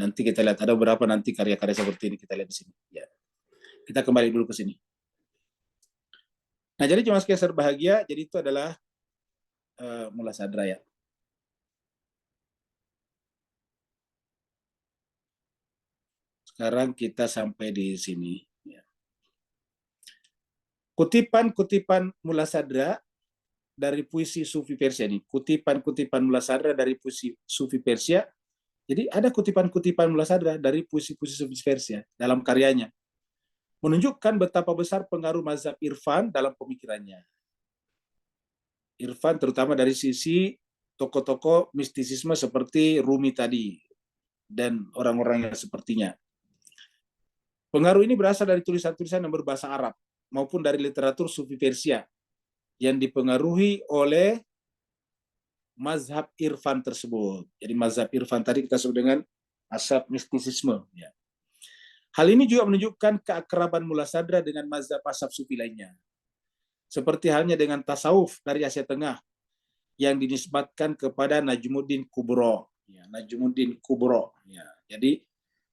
Nanti kita lihat ada beberapa nanti karya-karya seperti ini kita lihat di sini. Ya. Kita kembali dulu ke sini. Nah, jadi Mas Kaiser Bahagia, jadi itu adalah Mullah Sadra ya. Sekarang kita sampai di sini. Ya. Kutipan-kutipan Mullah Sadra dari puisi Sufi Persia ini. Kutipan-kutipan Mullah Sadra dari puisi Sufi Persia. Jadi ada kutipan-kutipan Mullah Sadra dari puisi-puisi Sufi Persia dalam karyanya. Menunjukkan betapa besar pengaruh mazhab Irfan dalam pemikirannya. Irfan terutama dari sisi tokoh-tokoh mistisisme seperti Rumi tadi dan orang-orang yang sepertinya. Pengaruh ini berasal dari tulisan-tulisan yang berbahasa Arab maupun dari literatur Sufi Persia yang dipengaruhi oleh mazhab irfan tersebut. Jadi mazhab irfan tadi kita sebut dengan asal mistisisme. Ya. Hal ini juga menunjukkan keakraban Mullah Sadra dengan mazhab asal sufi lainnya. Seperti halnya dengan tasawuf dari Asia Tengah yang dinisbatkan kepada Najmuddin Kubro. Ya, Najmuddin Kubro. Ya. Jadi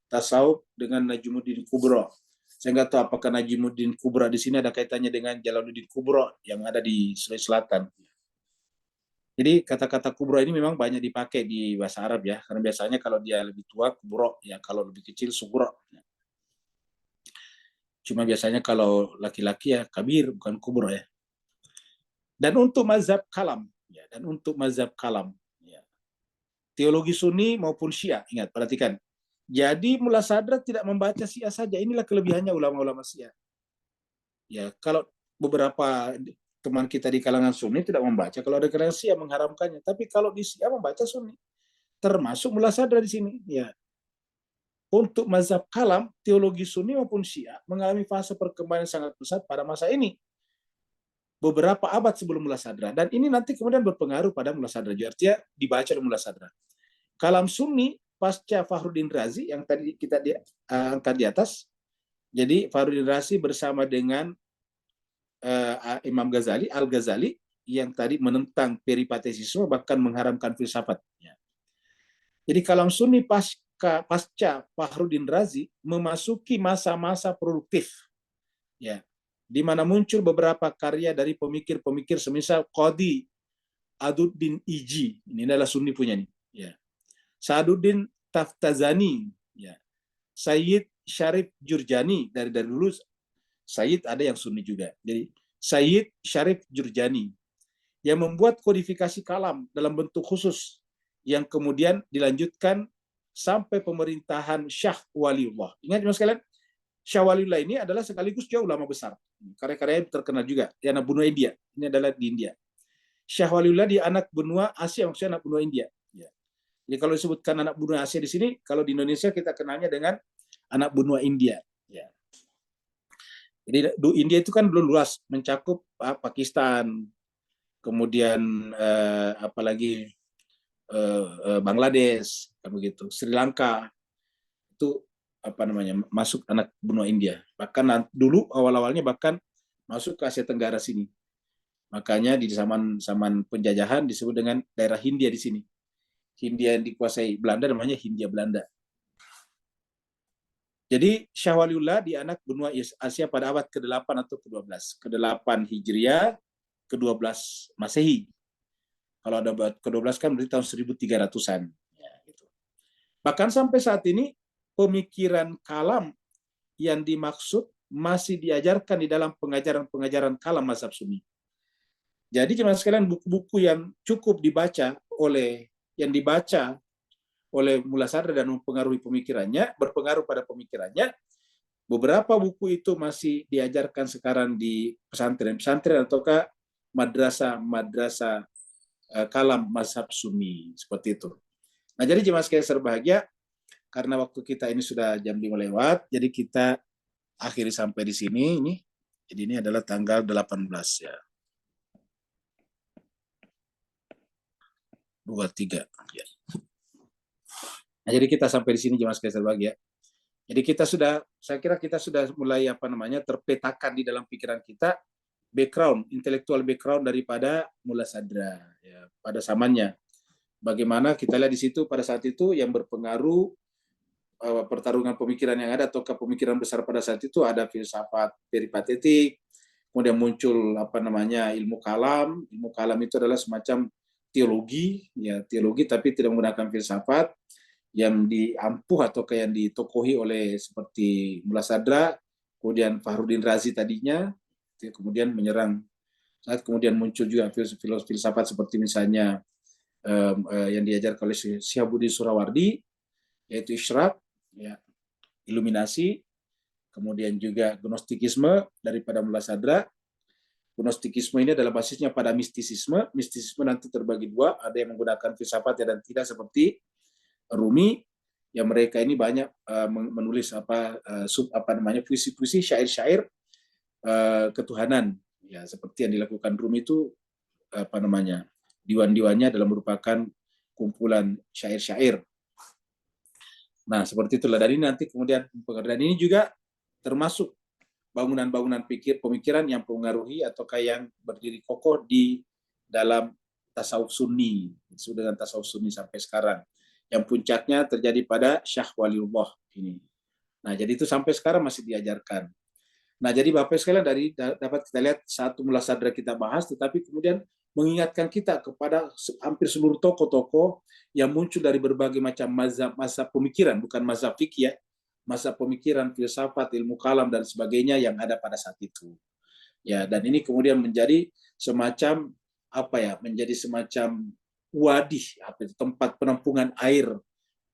tasawuf dengan Najmuddin Kubro. Saya nggak tahu apakah Najmuddin Kubro di sini ada kaitannya dengan Jalaluddin Kubro yang ada di Sulawesi Selatan. Jadi kata-kata kubro ini memang banyak dipakai di bahasa Arab ya, karena biasanya kalau dia lebih tua kubro, ya kalau lebih kecil sugro. Cuma biasanya kalau laki-laki ya kabir, bukan kubro ya. Dan untuk mazhab kalam, ya, ya, teologi Sunni maupun Syiah, ingat perhatikan. Jadi Mullah Sadra tidak membaca Syiah saja, inilah kelebihannya ulama-ulama Syiah. Ya, kalau beberapa teman kita di kalangan Sunni tidak membaca, kalau ada kalangan Syiah mengharamkannya. Tapi kalau di Syiah membaca Sunni, termasuk Mullah Sadra di sini. Ya, untuk mazhab kalam, teologi Sunni maupun Syiah mengalami fase perkembangan yang sangat pesat pada masa ini. Beberapa abad sebelum Mullah Sadra. Dan ini nanti kemudian berpengaruh pada Mullah Sadra. Artinya dibaca oleh Mullah Sadra. Kalam Sunni pasca Fakhruddin Razi yang tadi kita angkat di atas. Jadi Fakhruddin Razi bersama dengan Imam Ghazali, Al-Ghazali, yang tadi menentang peripatesisme bahkan mengharamkan filsafat. Jadi kalam Sunni pasca Fakhruddin Razi memasuki masa-masa produktif, ya, di mana muncul beberapa karya dari pemikir-pemikir semisal Qadi Aduddin Iji, ini adalah Sunni punya nih, ya. Sa'aduddin Taftazani, ya. Sayyid Syarif Jurjani, dari dulu Sayyid ada yang Sunni juga. Jadi Sayyid Syarif Jurjani yang membuat kodifikasi kalam dalam bentuk khusus yang kemudian dilanjutkan sampai pemerintahan Syah Waliullah. Ingat mas sekalian, Syah Waliullah ini adalah sekaligus dia ulama besar. Karya-karyanya terkenal juga. Dia anak benua India. Ini adalah di India. Syah Waliullah di anak benua Asia, maksudnya anak benua India. Ya. Jadi kalau disebutkan anak benua Asia di sini, kalau di Indonesia kita kenalnya dengan anak benua India. Ya. Jadi India itu kan belum luas, mencakup Pakistan, kemudian apalagi Bangladesh, begitu, Sri Lanka, itu apa namanya masuk anak benua India. Bahkan dulu awal-awalnya bahkan masuk ke Asia Tenggara sini. Makanya di zaman penjajahan disebut dengan daerah Hindia di sini. Hindia yang dikuasai Belanda namanya Hindia Belanda. Jadi Syah Waliullah di anak benua Asia pada abad ke-8 atau ke-12. Ke-8 Hijriah, ke-12 Masehi. Kalau ada abad ke-12 kan berarti tahun 1300-an. Ya, gitu. Bahkan sampai saat ini, pemikiran kalam yang dimaksud masih diajarkan di dalam pengajaran-pengajaran kalam mazhab Sunni. Jadi jemaah sekalian, buku-buku yang cukup dibaca oleh Mullah Sadra dan berpengaruh pada pemikirannya, beberapa buku itu masih diajarkan sekarang di pesantren-pesantren ataukah madrasah kalam mazhab Sunni, seperti itu. Nah, jadi jemaah sekalian berbahagia, karena waktu kita ini sudah jam 5 lewat, jadi kita akhiri sampai di sini. Jadi ini adalah tanggal 18 ya. 23 ya. Nah, jadi kita sampai di sini jemaah sekalian berbahagia. Jadi saya kira kita sudah mulai terpetakan di dalam pikiran kita intelektual background daripada Mullah Sadra ya, pada zamannya. Bagaimana kita lihat di situ pada saat itu yang berpengaruh pertarungan pemikiran yang ada atau pemikiran besar pada saat itu ada filsafat peripatetik, kemudian muncul ilmu kalam. Ilmu kalam itu adalah semacam teologi tapi tidak menggunakan filsafat, yang diampuh atau yang ditokohi oleh seperti Mullah Sadra, kemudian Fakhruddin Razi tadinya, kemudian menyerang. Saat kemudian muncul juga filsafat seperti misalnya yang diajarkan oleh Syihabuddin Surawardi, yaitu Isyraq, ya, iluminasi, kemudian juga gnostikisme daripada Mullah Sadra. Gnostikisme ini adalah basisnya pada mistisisme. Mistisisme nanti terbagi dua, ada yang menggunakan filsafat dan tidak, seperti Rumi, yang mereka ini banyak menulis puisi-puisi, syair-syair ketuhanan, ya, seperti yang dilakukan Rumi itu Diwan-diwannya adalah merupakan kumpulan syair-syair. Nah, seperti itulah. Dan ini nanti kemudian dan ini juga termasuk bangunan-bangunan pemikiran yang mempengaruhi ataukah yang berdiri kokoh di dalam tasawuf sunni, disebut dengan tasawuf sunni sampai sekarang. Yang puncaknya terjadi pada Syekh Waliullah ini. Nah, jadi itu sampai sekarang masih diajarkan. Nah, jadi Bapak sekalian dapat kita lihat satu mulasadra kita bahas, tetapi kemudian mengingatkan kita kepada hampir seluruh tokoh-tokoh yang muncul dari berbagai macam mazhab pemikiran, bukan mazhab fikih ya, mazhab pemikiran, filsafat, ilmu kalam dan sebagainya yang ada pada saat itu. Ya, dan ini kemudian menjadi semacam apa ya? Menjadi semacam wadih, tempat penampungan air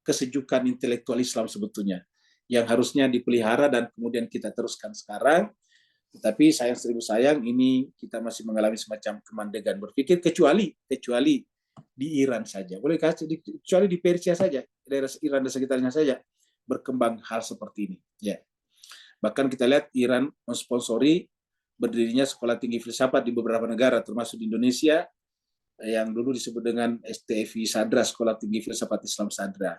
kesejukan intelektual Islam sebetulnya yang harusnya dipelihara dan kemudian kita teruskan sekarang. Tetapi sayang seribu sayang ini kita masih mengalami semacam kemandegan berpikir kecuali di Iran saja. Boleh kecuali di Persia saja, daerah Iran dan sekitarnya saja berkembang hal seperti ini. Ya. Bahkan kita lihat Iran mensponsori berdirinya sekolah tinggi filsafat di beberapa negara termasuk di Indonesia yang dulu disebut dengan STFI Sadra, Sekolah Tinggi Filsafat Islam Sadra.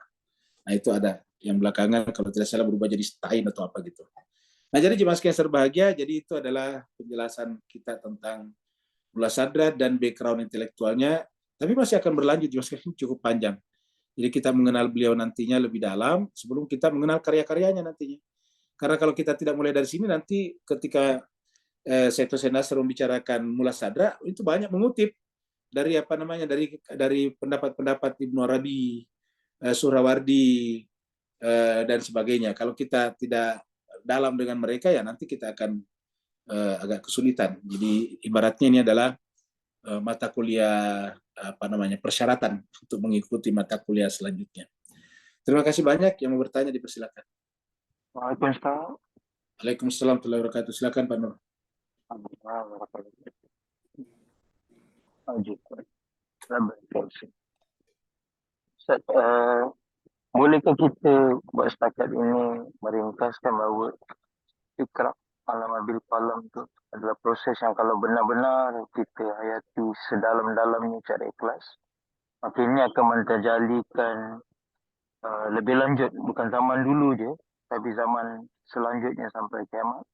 Nah, itu ada yang belakangan kalau tidak salah berubah jadi Stein atau apa gitu. Nah, jadi jemaah sekalian berbahagia, jadi itu adalah penjelasan kita tentang Mullah Sadra dan background intelektualnya, tapi masih akan berlanjut jemaah sekalian, cukup panjang. Jadi kita mengenal beliau nantinya lebih dalam sebelum kita mengenal karya-karyanya nantinya. Karena kalau kita tidak mulai dari sini, nanti ketika Said Hussein Nasr membicarakan Mullah Sadra, itu banyak mengutip dari apa namanya dari pendapat-pendapat Ibnu Arabi, Surawardi, dan sebagainya. Kalau kita tidak dalam dengan mereka ya nanti kita akan agak kesulitan. Jadi ibaratnya ini adalah mata kuliah apa namanya persyaratan untuk mengikuti mata kuliah selanjutnya. Terima kasih banyak yang mau bertanya dipersilakan. Waalaikumsalam. Waalaikumsalam warahmatullahi wabarakatuh. Silakan Pak Nur. Ustaz, bolehkah kita buat setakat ini meringkaskan bahawa Iqra alam bil qalam itu adalah proses yang kalau benar-benar kita hayati sedalam-dalamnya secara ikhlas, maka ini akan menterjalikan lebih lanjut, bukan zaman dulu je, tapi zaman selanjutnya sampai kiamat.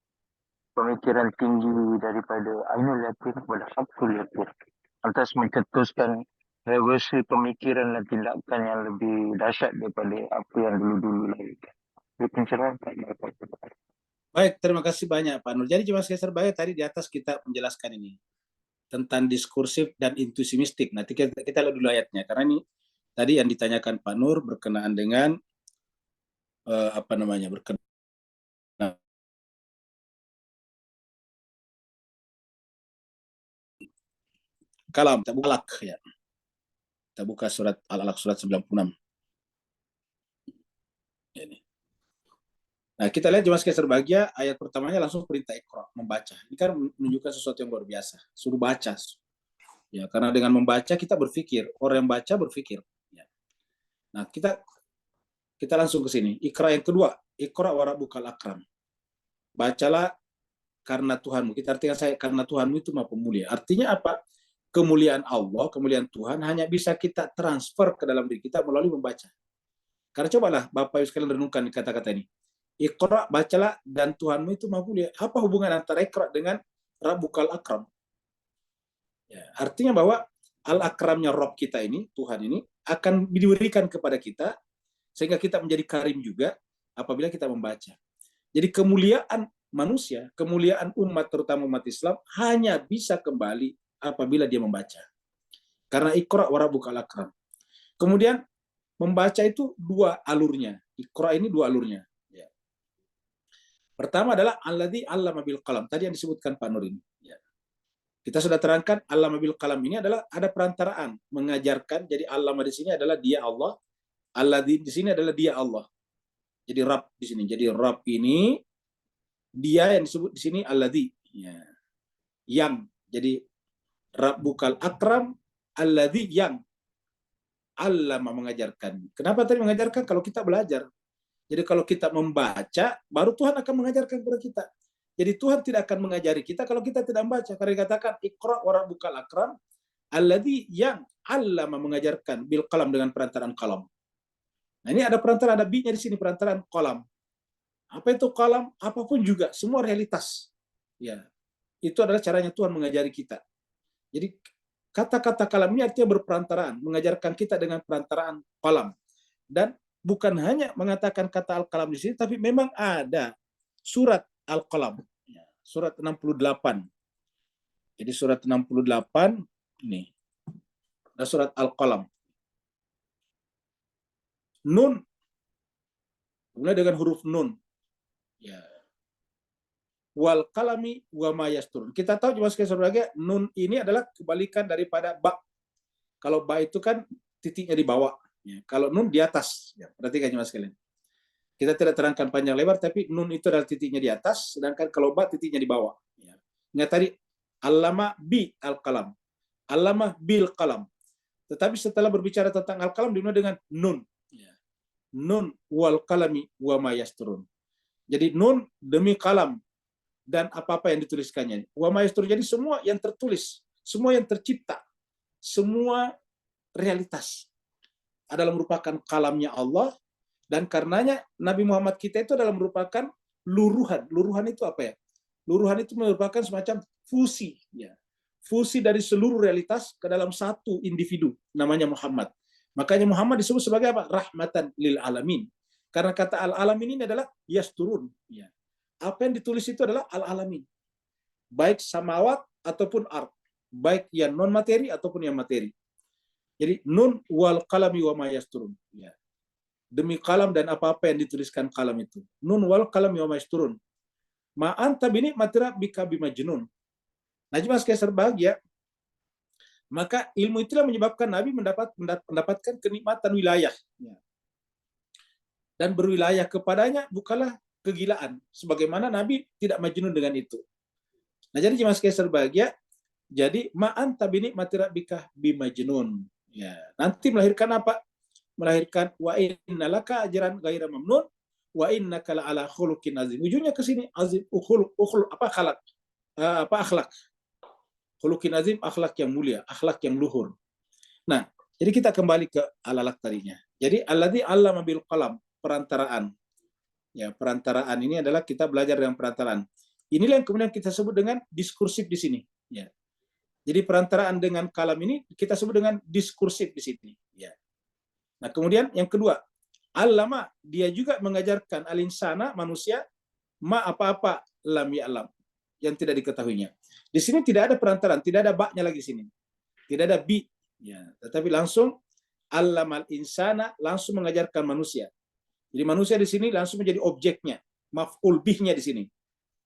Pemikiran tinggi daripada ainul yakin kepada hakul yakin. Lantas mencetuskan revolusi pemikiran dan tindakan yang lebih dahsyat daripada apa yang dulu-dulu lakukan. Itu pencerahan tak dapat. Baik, terima kasih banyak Pak Nur. Jadi jemaah sekalian baik tadi di atas kita menjelaskan ini tentang diskursif dan intuisi mistik. Nanti kita lihat dulu ayatnya karena ini tadi yang ditanyakan Pak Nur berkenaan dengan apa namanya berkenaan kalam, kita buka Alaq ya. Kita buka surat Al-Alaq surat 96. Ini. Nah, kita lihat jemaah sekalian berbahagia, ayat pertamanya langsung perintah Iqra, membaca. Ini kan menunjukkan sesuatu yang luar biasa. Suruh baca. Ya, karena dengan membaca kita berpikir, orang yang baca berpikir. Ya. Nah, kita langsung ke sini. Iqra yang kedua, Iqra wa rabbukal akram. Bacalah karena Tuhanmu. Kita artikan saya karena Tuhanmu itu Maha Pemulia. Artinya apa? Kemuliaan Allah, kemuliaan Tuhan hanya bisa kita transfer ke dalam diri kita melalui membaca. Karena cobalah Bapak Ibu sekalian renungkan kata-kata ini. Iqra, bacalah dan Tuhanmu itu Maha Mulia. Apa hubungan antara Iqra dengan Rabbukal Akram? Ya, artinya bahwa Al-Akramnya Rob kita ini, Tuhan ini, akan diberikan kepada kita, sehingga kita menjadi karim juga apabila kita membaca. Jadi kemuliaan manusia, kemuliaan umat, terutama umat Islam, hanya bisa kembali apabila dia membaca. Karena Iqra wa rabbukal akram. Kemudian membaca itu dua alurnya. Iqra ini dua alurnya. Ya. Pertama adalah alladzi 'allama bil qalam. Tadi yang disebutkan Pak Nur ini. Ya. Kita sudah terangkan 'allama bil qalam ini adalah ada perantaraan mengajarkan. Jadi 'allama di sini adalah dia Allah. Alladzi di sini adalah dia Allah. Jadi Rabb di sini. Jadi Rabb ini dia yang disebut di sini alladzi. Ya. Yang. Jadi Rabbukal akram alladzi yang allama mengajarkan. Kenapa tadi mengajarkan? Kalau kita belajar. Jadi kalau kita membaca, baru Tuhan akan mengajarkan kepada kita. Jadi Tuhan tidak akan mengajari kita kalau kita tidak membaca. Karena dikatakan Iqra wa rabbukal akram, alladzi yang 'allama mengajarkan bil qalam dengan perantaraan qalam. Nah, ini ada perantaraan, ada bi-nya di sini, perantaraan qalam. Apa itu qalam? Apapun juga, semua realitas. Ya, itu adalah caranya Tuhan mengajari kita. Jadi kata-kata kalam ini artinya berperantaraan, mengajarkan kita dengan perantaraan qalam. Dan bukan hanya mengatakan kata al-qalam di sini, tapi memang ada surat al-qalam, surat 68. Jadi surat 68 ini ada surat al-qalam. Nun, mulai dengan huruf nun. Ya. Wal qalami wa ma yasturun. Kita tahu cuma sebagai nun ini adalah kebalikan daripada ba. Kalau ba itu kan titiknya di bawah. Ya. Kalau nun di atas. Ya. Perhatikan mas sekalian. Kita tidak terangkan panjang lebar, tapi nun itu adalah titiknya di atas, sedangkan kalau ba titiknya di bawah. Ya. Ingat tadi, allama bi al-qalam. Allama bil qalam. Tetapi setelah berbicara tentang al-qalam, dimulai dengan nun. Ya. Nun wal qalami wa ma yasturun. Jadi nun demi qalam dan apa-apa yang dituliskannya. Wa ma yasturun, jadi semua yang tertulis, semua yang tercipta, semua realitas adalah merupakan kalamnya Allah, dan karenanya Nabi Muhammad kita itu adalah merupakan luruhan. Luruhan itu apa ya? Luruhan itu merupakan semacam fusi, ya. Fusi dari seluruh realitas ke dalam satu individu, namanya Muhammad. Makanya Muhammad disebut sebagai apa? Rahmatan lil alamin. Karena kata al-alamin ini adalah yasturun, ya. Apa yang ditulis itu adalah al-alamin. Baik samawat ataupun ard, baik yang non materi ataupun yang materi. Jadi nun wal qalami wa ma yasturun, ya. Demi kalam dan apa-apa yang dituliskan kalam itu. Nun wal qalami wa ma yasturun. Ma anta bini matira bika bimajnun. Nah, cuma sekalian bahagia, maka ilmu itulah menyebabkan Nabi mendapatkan kenikmatan wilayah. Ya. Dan berwilayah kepadanya bukanlah kegilaan. Sebagaimana Nabi tidak majnun dengan itu. Nah, jadi cuma sekalian bahagia, jadi ma anta bini matira bika bimajnun. Ya, nanti melahirkan apa? Melahirkan wa innalaka ajran ghaira mamnun wa innaka la ala khuluqin azim. Ujungnya ke sini, azim ukhul apa akhlak. Apa akhlak? Khuluqin azim, akhlak yang mulia, akhlak yang luhur. Nah, jadi kita kembali ke al-alaq tadinya. Jadi alladzi 'allama bil qalam, perantaraan. Ya, perantaraan ini adalah kita belajar dengan perantaraan. Inilah yang kemudian kita sebut dengan diskursif di sini. Ya. Jadi perantaraan dengan kalam ini kita sebut dengan diskursif di sini. Ya. Nah, kemudian yang kedua, allama, dia juga mengajarkan al-insana, manusia, ma apa-apa lam ya'lam, yang tidak diketahuinya. Di sini tidak ada perantaraan, tidak ada baknya lagi di sini. Tidak ada bi, ya, tetapi langsung allamal insana, langsung mengajarkan manusia. Jadi manusia di sini langsung menjadi objeknya, maf'ul bihnya di sini.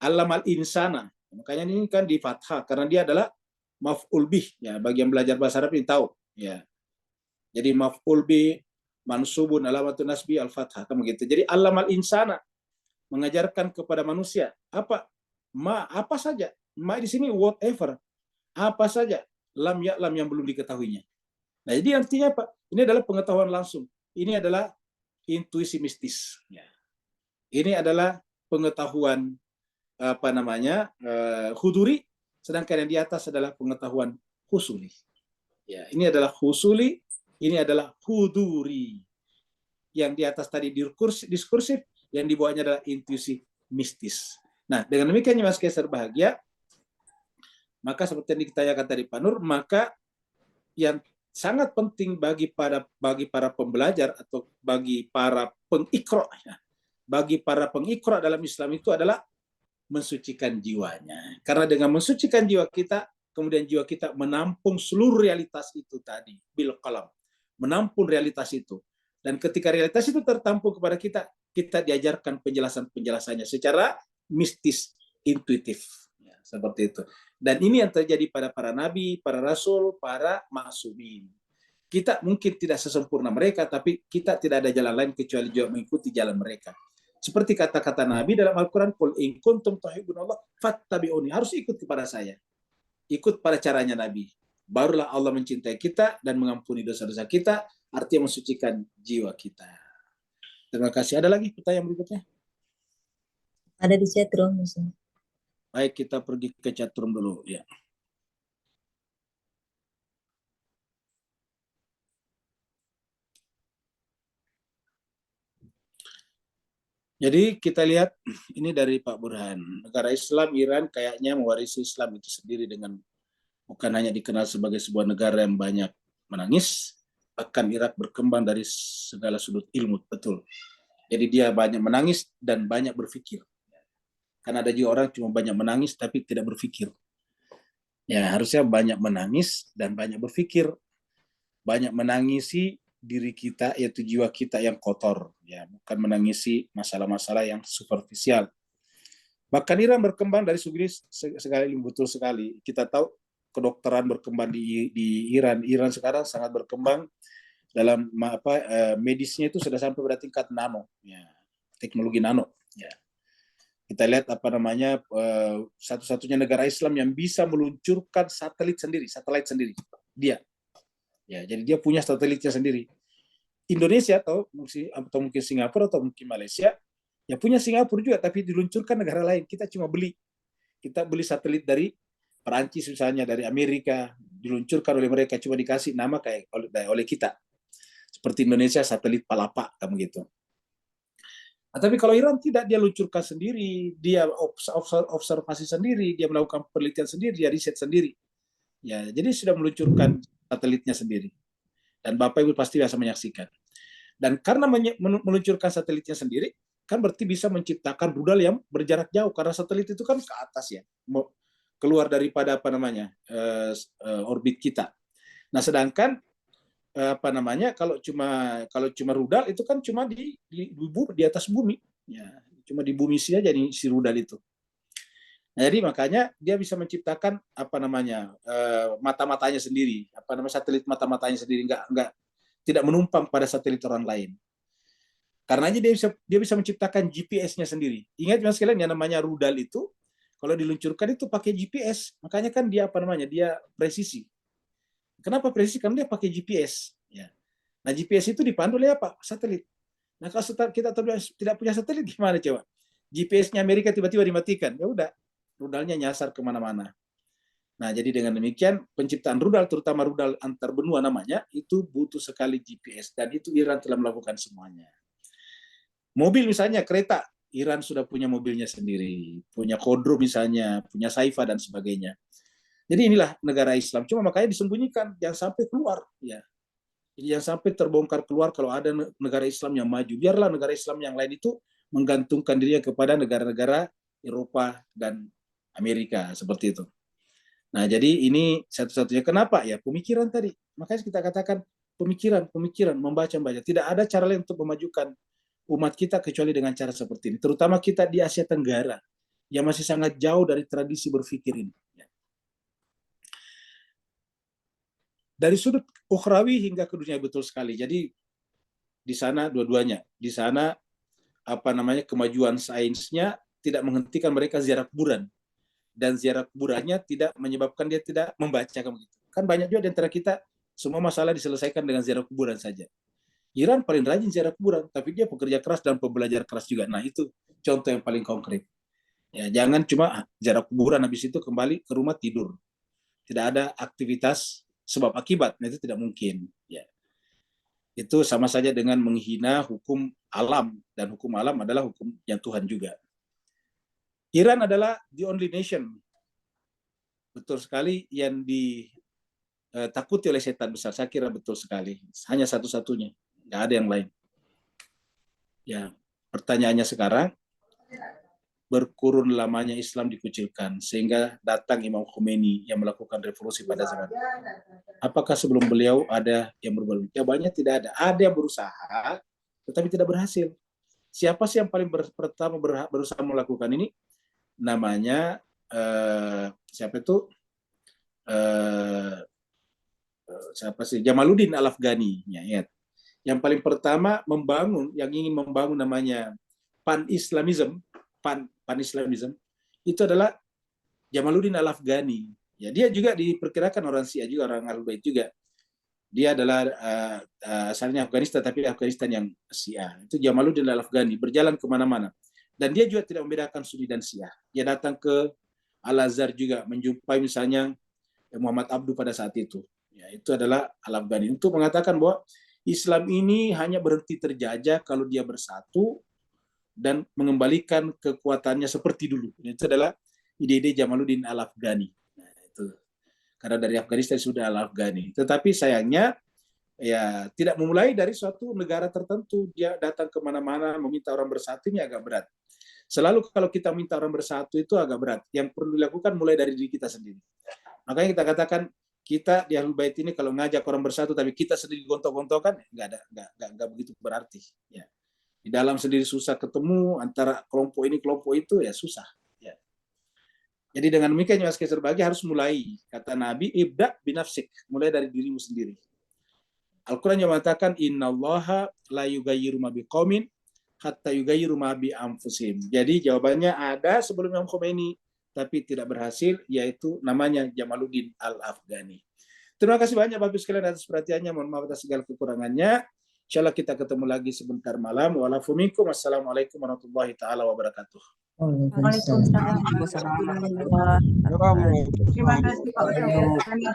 Allamal insana. Makanya ini kan di fathah karena dia adalah maf'ul bih, ya, bagi yang belajar bahasa Arab ini tahu, ya. Jadi maf'ul bih mansubun alamatun nasbi al-fathah, kan begitu. Jadi allamal insana, mengajarkan kepada manusia apa? Ma, apa saja. Ma di sini whatever. Apa saja lam ya'lam yang belum diketahuinya. Nah, jadi artinya apa? Ini adalah pengetahuan langsung. Ini adalah intuisi mistis. Ya. Ini adalah pengetahuan apa namanya huduri, sedangkan yang di atas adalah pengetahuan husuli. Ya, ini adalah husuli, ini adalah huduri. Yang di atas tadi diskursif, yang di bawahnya adalah intuisi mistis. Nah, dengan demikian Mas Kaiser bahagia, maka seperti yang ditanyakan tadi Pak Nur, maka yang sangat penting bagi para pembelajar atau bagi para pengikra, bagi para pengikra dalam Islam itu adalah mensucikan jiwanya. Karena dengan mensucikan jiwa kita, kemudian jiwa kita menampung seluruh realitas itu tadi, bil qalam, menampung realitas itu. Dan ketika realitas itu tertampung kepada kita, kita diajarkan penjelasannya secara mistis, intuitif, ya, seperti itu. Dan ini yang terjadi pada para nabi, para rasul, para ma'sumin. Kita mungkin tidak sesempurna mereka, tapi kita tidak ada jalan lain kecuali juga mengikuti jalan mereka. Seperti kata-kata Nabi dalam Al-Quran, Qul in kuntum tuhibbunallah fattabi'uni. Harus ikut kepada saya. Ikut pada caranya Nabi. Barulah Allah mencintai kita dan mengampuni dosa-dosa kita, artinya mensucikan jiwa kita. Terima kasih. Ada lagi pertanyaan berikutnya? Ada di chatroom. Baik, kita pergi ke chatroom dulu. Ya. Jadi kita lihat ini dari Pak Burhan. Negara Islam Iran kayaknya mewarisi Islam itu sendiri dengan bukan hanya dikenal sebagai sebuah negara yang banyak menangis, bahkan Irak berkembang dari segala sudut ilmu, betul. Jadi dia banyak menangis dan banyak berpikir. Karena ada juga orang cuma banyak menangis tapi tidak berpikir. Ya, harusnya banyak menangis dan banyak berpikir. Banyak menangisi diri kita, yaitu jiwa kita yang kotor, ya, bukan menangisi masalah-masalah yang superficial. Bahkan Iran berkembang dari segi sekali, betul sekali. Kita tahu kedokteran berkembang di Iran. Iran sekarang sangat berkembang dalam medisnya itu sudah sampai pada tingkat nano, ya, teknologi nano. Ya. Kita lihat satu-satunya negara Islam yang bisa meluncurkan satelit sendiri, dia. Ya, jadi dia punya satelitnya sendiri. Indonesia atau mungkin Singapura atau mungkin Malaysia, ya punya Singapura juga, tapi diluncurkan negara lain. Kita cuma beli. Kita beli satelit dari Perancis misalnya, dari Amerika, diluncurkan oleh mereka, cuma dikasih nama kayak oleh kita. Seperti Indonesia satelit Palapa, kamu gitu. Nah, tapi kalau Iran tidak, dia luncurkan sendiri, dia observasi sendiri, dia melakukan penelitian sendiri, dia riset sendiri. Ya, jadi sudah meluncurkan satelitnya sendiri. Dan Bapak Ibu pasti biasa menyaksikan. Dan karena meluncurkan satelitnya sendiri, kan berarti bisa menciptakan rudal yang berjarak jauh, karena satelit itu kan ke atas, ya, keluar daripada orbit kita. Nah, sedangkan kalau cuma rudal itu kan cuma di atas bumi, ya, cuma di bumi saja jadi si rudal itu. Nah, jadi makanya dia bisa menciptakan mata-matanya sendiri, satelit mata-matanya sendiri, tidak menumpang pada satelit orang lain. Karena dia bisa menciptakan GPS-nya sendiri. Ingat mas sekalian, yang namanya rudal itu kalau diluncurkan itu pakai GPS. Makanya kan dia dia presisi. Kenapa presisi? Karena dia pakai GPS. Ya. Nah, GPS itu dipandu oleh apa? Satelit. Nah, kalau kita tidak punya satelit, gimana coba? GPS-nya Amerika tiba-tiba dimatikan. Ya udah, rudalnya nyasar kemana-mana. Nah, jadi dengan demikian, penciptaan rudal, terutama rudal antar benua namanya, itu butuh sekali GPS. Dan itu Iran telah melakukan semuanya. Mobil misalnya, kereta. Iran sudah punya mobilnya sendiri. Punya Kodro misalnya, punya Saifa dan sebagainya. Jadi inilah negara Islam. Cuma makanya disembunyikan, jangan sampai keluar. Ya. Jangan sampai terbongkar keluar kalau ada negara Islam yang maju. Biarlah negara Islam yang lain itu menggantungkan dirinya kepada negara-negara Eropa dan Amerika, seperti itu. Nah, jadi ini satu-satunya. Kenapa? Ya, pemikiran tadi. Makanya kita katakan pemikiran, membaca. Tidak ada cara lain untuk memajukan umat kita kecuali dengan cara seperti ini. Terutama kita di Asia Tenggara, yang masih sangat jauh dari tradisi berpikir ini. Dari sudut ukhrawi hingga ke dunia, betul sekali. Jadi di sana dua-duanya. Di sana kemajuan sainsnya tidak menghentikan mereka ziarah kuburan, dan ziarah kuburannya tidak menyebabkan dia tidak membaca begitu. Kan banyak juga di antara kita semua masalah diselesaikan dengan ziarah kuburan saja. Iran paling rajin ziarah kuburan, tapi dia pekerja keras dan pembelajar keras juga. Nah, itu contoh yang paling konkret. Ya, jangan cuma ziarah kuburan habis itu kembali ke rumah tidur. Tidak ada aktivitas sebab akibat, nah itu tidak mungkin. Ya. Itu sama saja dengan menghina hukum alam, dan hukum alam adalah hukum yang Tuhan juga. Iran adalah the only nation, betul sekali, yang ditakuti oleh setan besar. Saya kira betul sekali. Hanya satu-satunya, nggak ada yang lain. Ya, pertanyaannya sekarang, berkurun lamanya Islam dikucilkan sehingga datang Imam Khomeini yang melakukan revolusi pada zaman. Apakah sebelum beliau ada yang berubah? Jawabannya tidak ada. Ada yang berusaha, tetapi tidak berhasil. Siapa sih yang paling pertama berusaha melakukan ini? Namanya siapa itu? Siapa sih? Jamaluddin Al-Afghani. Ya. Yang paling pertama yang ingin membangun namanya pan-Islamism, pan-Islamism, itu adalah Jamaluddin Al-Afghani. Ya, dia juga diperkirakan orang Syiah juga, orang Ahlul-Bait juga. Dia adalah asalnya Afghanistan, tapi Afghanistan yang Syiah. Itu Jamaluddin Al-Afghani, berjalan kemana-mana. Dan dia juga tidak membedakan Sunni dan Syiah. Dia datang ke Al-Azhar juga, menjumpai misalnya Muhammad Abduh pada saat itu. Ya, itu adalah Al-Afghani. Untuk mengatakan bahwa Islam ini hanya berhenti terjajah kalau dia bersatu dan mengembalikan kekuatannya seperti dulu. Itu adalah ide-ide Jamaluddin Al-Afghani. Nah, itu. Karena dari Afghanistan sudah Al-Afghani. Tetapi sayangnya ya tidak memulai dari suatu negara tertentu. Dia datang kemana-mana meminta orang bersatu, ini agak berat. Selalu kalau kita minta orang bersatu itu agak berat. Yang perlu dilakukan mulai dari diri kita sendiri. Makanya kita katakan, kita di Ahlul Bait ini kalau ngajak orang bersatu tapi kita sendiri gontok-gontokan, nggak begitu berarti. Ya. Di dalam sendiri susah ketemu antara kelompok ini kelompok itu, ya susah. Ya. Jadi dengan demikian Mas Keser Bagi harus mulai, kata Nabi, ibda binafsik, mulai dari dirimu sendiri. Al-Quran yang mengatakan innallaha la yughayyiru ma biqaumin hatta yughayyiru ma bi anfusihim. Jadi jawabannya ada sebelum Imam Khomeini tapi tidak berhasil, yaitu namanya Jamaluddin Al-Afghani. Terima kasih banyak Bapak sekalian atas perhatiannya. Mohon maaf atas segala kekurangannya. Insyaallah kita ketemu lagi sebentar malam. Wa'alaikum wassalamualaikum warahmatullahi taala wabarakatuh. Waalaikumsalam. Terima kasih Pak Ustaz.